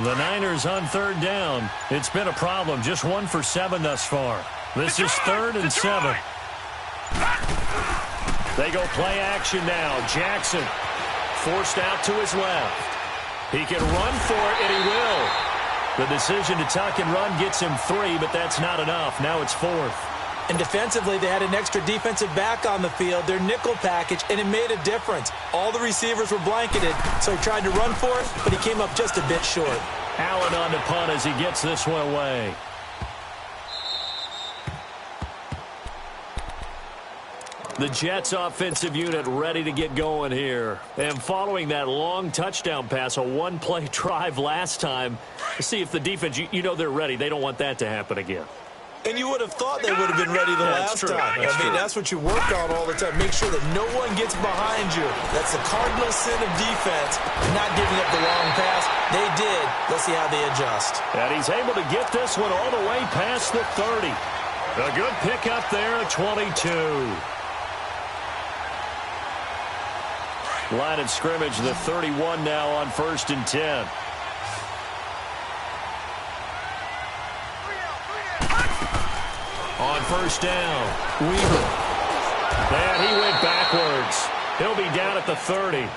The Niners on 3rd down. It's been a problem. Just 1 for 7 thus far. This is 3rd and 7. They go play action now. Jackson forced out to his left. He can run for it, and he will. The decision to tuck and run gets him 3, but that's not enough. Now it's 4th. And defensively, they had an extra defensive back on the field, their nickel package, and it made a difference. All the receivers were blanketed, so he tried to run for it, but he came up just a bit short. Allen on the punt as he gets this one away. The Jets offensive unit ready to get going here. And following that long touchdown pass, a 1-play drive last time, see if the defense, you know they're ready. They don't want that to happen again. And you would have thought they would have been ready the last time. That's what you work on all the time. Make sure that no one gets behind you. That's the cardinal sin of defense, not giving up the long pass. They did. Let's see how they adjust. And he's able to get this one all the way past the 30. A good pickup there at 22. Line of scrimmage, the 31 now on 1st and 10. On 1st down, Weaver. And he went backwards. He'll be down at the 30.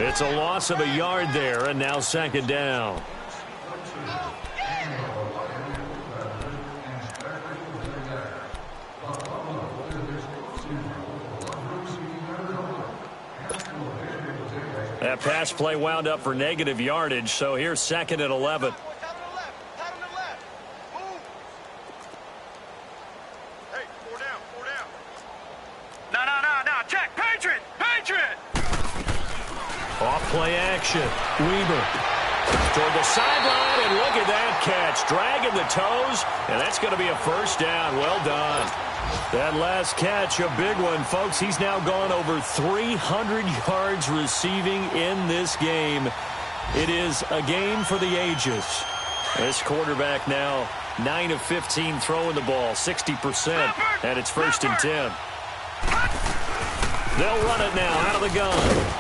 It's a loss of a yard there, and now 2nd down. That pass play wound up for negative yardage, so here's 2nd and 11. Off play action. Weaver toward the sideline, and look at that catch. Dragging the toes, and that's going to be a 1st down. Well done. That last catch, a big one, folks. He's now gone over 300 yards receiving in this game. It is a game for the ages. This quarterback now 9 of 15 throwing the ball, 60%, and it's 1st and 10. They'll run it now out of the gun.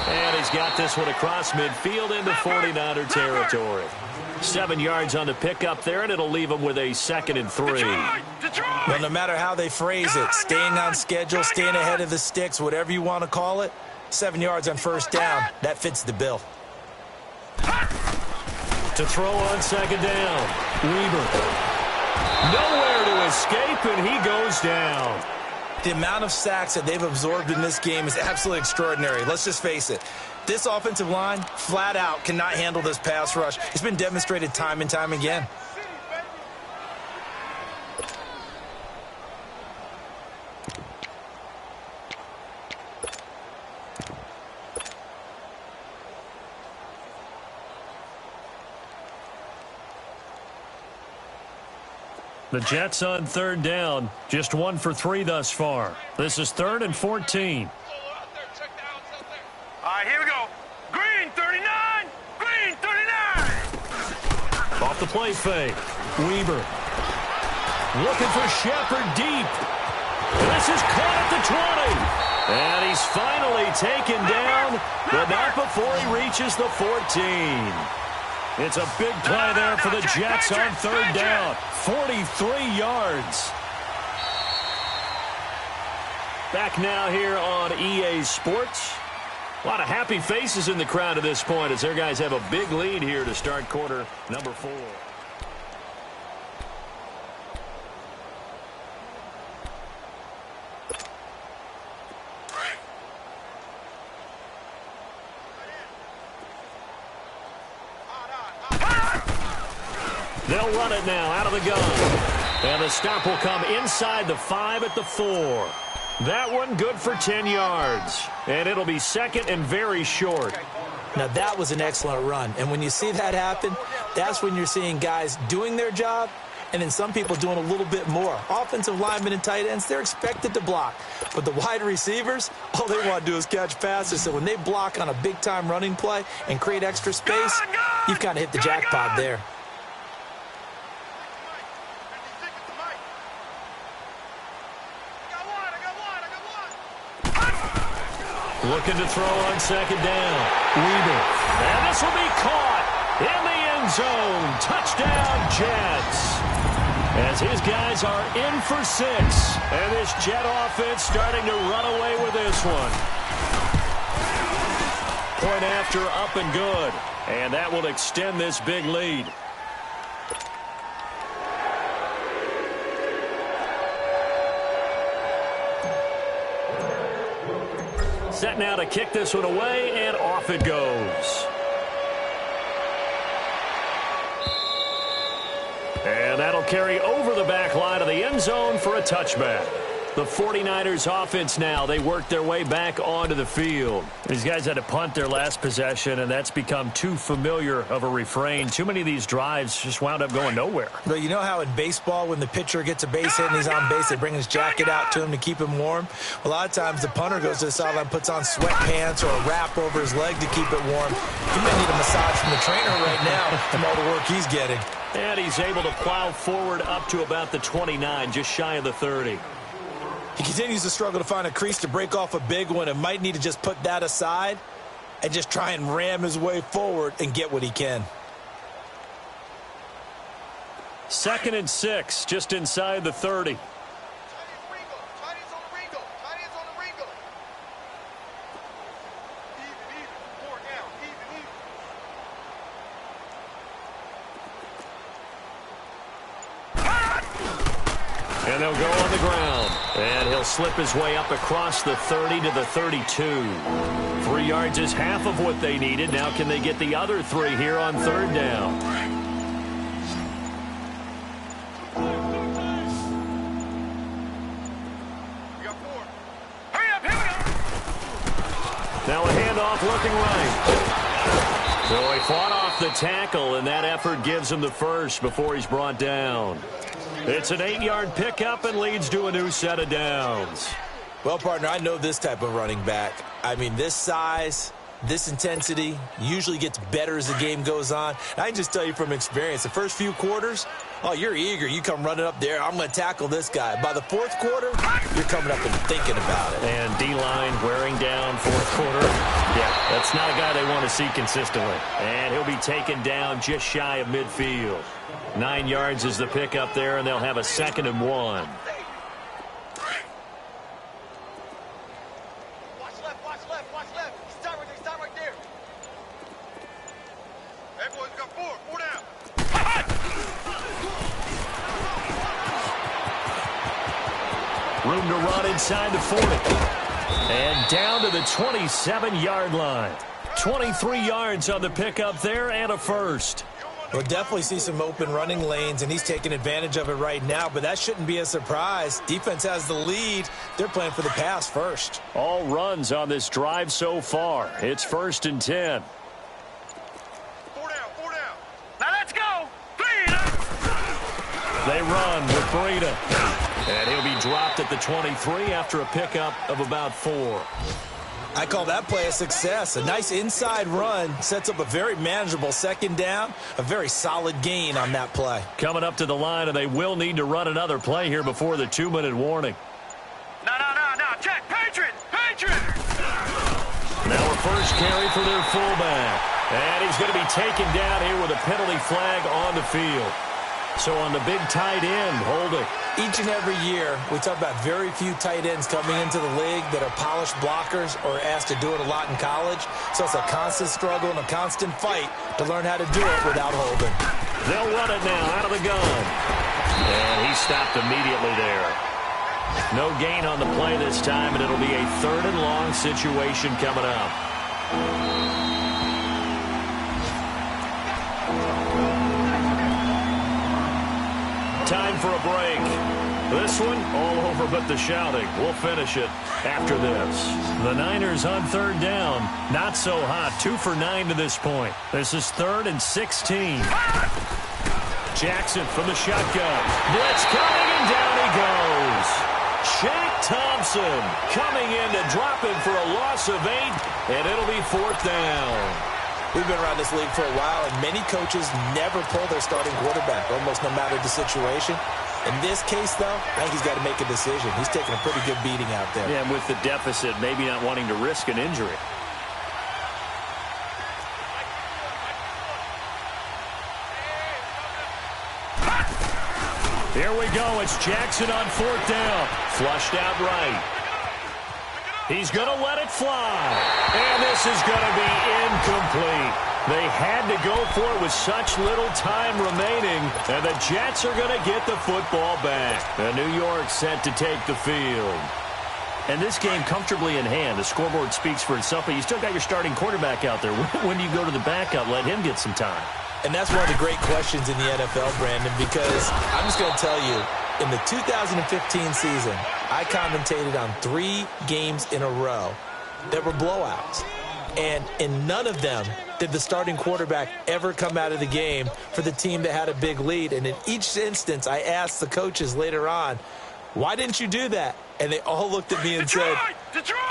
And he's got this one across midfield into 49er territory. 7 yards on the pickup there, and it'll leave him with a 2nd and 3. Well, no matter how they phrase it, staying on schedule, staying ahead of the sticks, whatever you want to call it, 7 yards on 1st down, that fits the bill. To throw on 2nd down, Weaver. Nowhere to escape, and he goes down. The amount of sacks that they've absorbed in this game is absolutely extraordinary. Let's just face it. This offensive line, flat out, cannot handle this pass rush. It's been demonstrated time and time again. The Jets on third down, just 1 for 3 thus far. This is 3rd and 14. All right, here we go. Green 39, green 39. Off the play fake. Weaver looking for Shepard deep. This is caught at the 20. And he's finally taken down, but not before he reaches the 14. It's a big play there for the Jets on third down. 43 yards. Back now here on EA Sports. A lot of happy faces in the crowd at this point as their guys have a big lead here to start quarter number 4. They'll run it now out of the gun. And the stop will come inside the 5 at the 4. That one good for 10 yards. And it'll be 2nd and very short. Now, that was an excellent run. And when you see that happen, that's when you're seeing guys doing their job and then some people doing a little bit more. Offensive linemen and tight ends, they're expected to block. But the wide receivers, all they want to do is catch passes. So when they block on a big-time running play and create extra space, you've kind of hit the jackpot there. Looking to throw on 2nd down. Weaver. And this will be caught in the end zone. Touchdown, Jets. As his guys are in for 6. And this Jet offense starting to run away with this one. Point after up and good. And that will extend this big lead. Set now to kick this one away, and off it goes. And that'll carry over the back line of the end zone for a touchback. The 49ers offense now, they work their way back onto the field. These guys had to punt their last possession, and that's become too familiar of a refrain. Too many of these drives just wound up going nowhere. But you know how in baseball, when the pitcher gets a base hit and he's on base, they bring his jacket out to him to keep him warm? A lot of times the punter goes to the sideline, puts on sweatpants or a wrap over his leg to keep it warm. He may need a massage from the trainer right now from all the work he's getting. And he's able to plow forward up to about the 29, just shy of the 30. He continues to struggle to find a crease to break off a big one and might need to just put that aside and just try and ram his way forward and get what he can. 2nd and 6, just inside the 30. And they'll go on the ground. And he'll slip his way up across the 30 to the 32. 3 yards is half of what they needed. Now can they get the other 3 here on third down? Hurry up, here we go. Now a handoff looking right. So he fought off the tackle, and that effort gives him the first before he's brought down. It's an 8-yard pickup and leads to a new set of downs. Well, partner, I know this type of running back. I mean, this size, this intensity usually gets better as the game goes on. And I can just tell you from experience, the first few quarters, oh, you're eager. You come running up there. I'm going to tackle this guy. By the 4th quarter, you're coming up and thinking about it. And D-line wearing down 4th quarter. Yeah, that's not a guy they want to see consistently. And he'll be taken down just shy of midfield. 9 yards is the pickup there, and they'll have a 2nd and 1. Watch left, watch left, watch left. Stop right there. Hey, boys, we got 4 down. Room to run inside the 40. And down to the 27-yard line. 23 yards on the pickup there and a first. We'll definitely see some open running lanes, and he's taking advantage of it right now, but that shouldn't be a surprise. Defense has the lead. They're playing for the pass first. All runs on this drive so far. It's 1st and 10. 4 down. Now let's go. They run with Breida. And he'll be dropped at the 23 after a pickup of about 4. I call that play a success. A nice inside run sets up a very manageable second down. A very solid gain on that play. Coming up to the line, and they will need to run another play here before the 2-minute warning. No. Check. Patriot. Now a first carry for their fullback. And he's going to be taken down here with a penalty flag on the field. So on the big tight end, holding. Each and every year, we talk about very few tight ends coming into the league that are polished blockers or asked to do it a lot in college. So it's a constant struggle and a constant fight to learn how to do it without holding. They'll run it now out of the gun. And he stopped immediately there. No gain on the play this time, and it'll be a 3rd and long situation coming up. Time for a break. This one, all over but the shouting. We'll finish it after this. The Niners on 3rd down. Not so hot. 2 for 9 to this point. This is 3rd and 16. Jackson from the shotgun. Blitz coming, and down he goes. Shaq Thompson coming in to drop him for a loss of 8, and it'll be 4th down. We've been around this league for a while, and many coaches never pull their starting quarterback, almost no matter the situation. In this case, though, I think he's got to make a decision. He's taking a pretty good beating out there. Yeah, and with the deficit, maybe not wanting to risk an injury. Here we go. It's Jackson on 4th down. Flushed out right. He's going to let it fly. And this is going to be incomplete. They had to go for it with such little time remaining. And the Jets are going to get the football back. And New York set to take the field. And this game comfortably in hand. The scoreboard speaks for itself, but you still got your starting quarterback out there. When do you go to the backup? Let him get some time. And that's one of the great questions in the NFL, Brandon, because I'm just going to tell you, in the 2015 season, I commentated on 3 games in a row that were blowouts. And in none of them did the starting quarterback ever come out of the game for the team that had a big lead. And in each instance, I asked the coaches later on, why didn't you do that? And they all looked at me and said,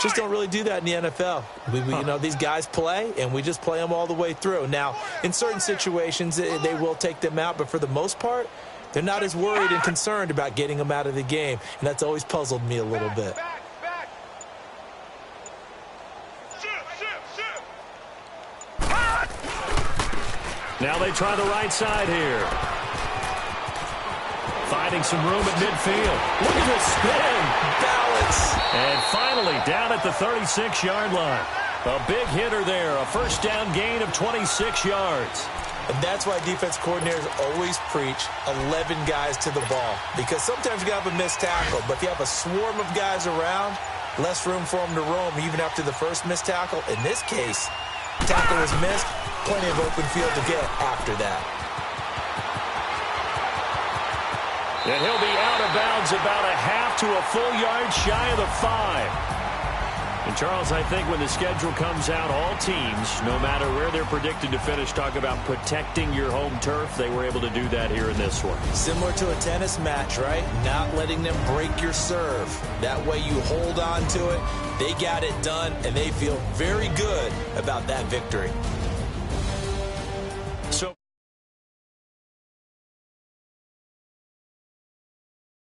just don't really do that in the NFL. You know, these guys play, and we just play them all the way through. Now, in certain situations, they will take them out, but for the most part, they're not as worried and concerned about getting them out of the game, and that's always puzzled me a little bit. Now they try the right side here. Finding some room at midfield. Look at the spin. Balance. And finally down at the 36-yard line. A big hitter there. A first down gain of 26 yards. And that's why defense coordinators always preach 11 guys to the ball. Because sometimes you got to have a missed tackle. But if you have a swarm of guys around, less room for them to roam even after the first missed tackle. In this case, tackle was missed. Plenty of open field to get after that. And he'll be out of bounds about a half to a full yard shy of the 5. And, Charles, I think when the schedule comes out, all teams, no matter where they're predicted to finish, talk about protecting your home turf. They were able to do that here in this one. Similar to a tennis match, right? Not letting them break your serve. That way you hold on to it. They got it done, and they feel very good about that victory.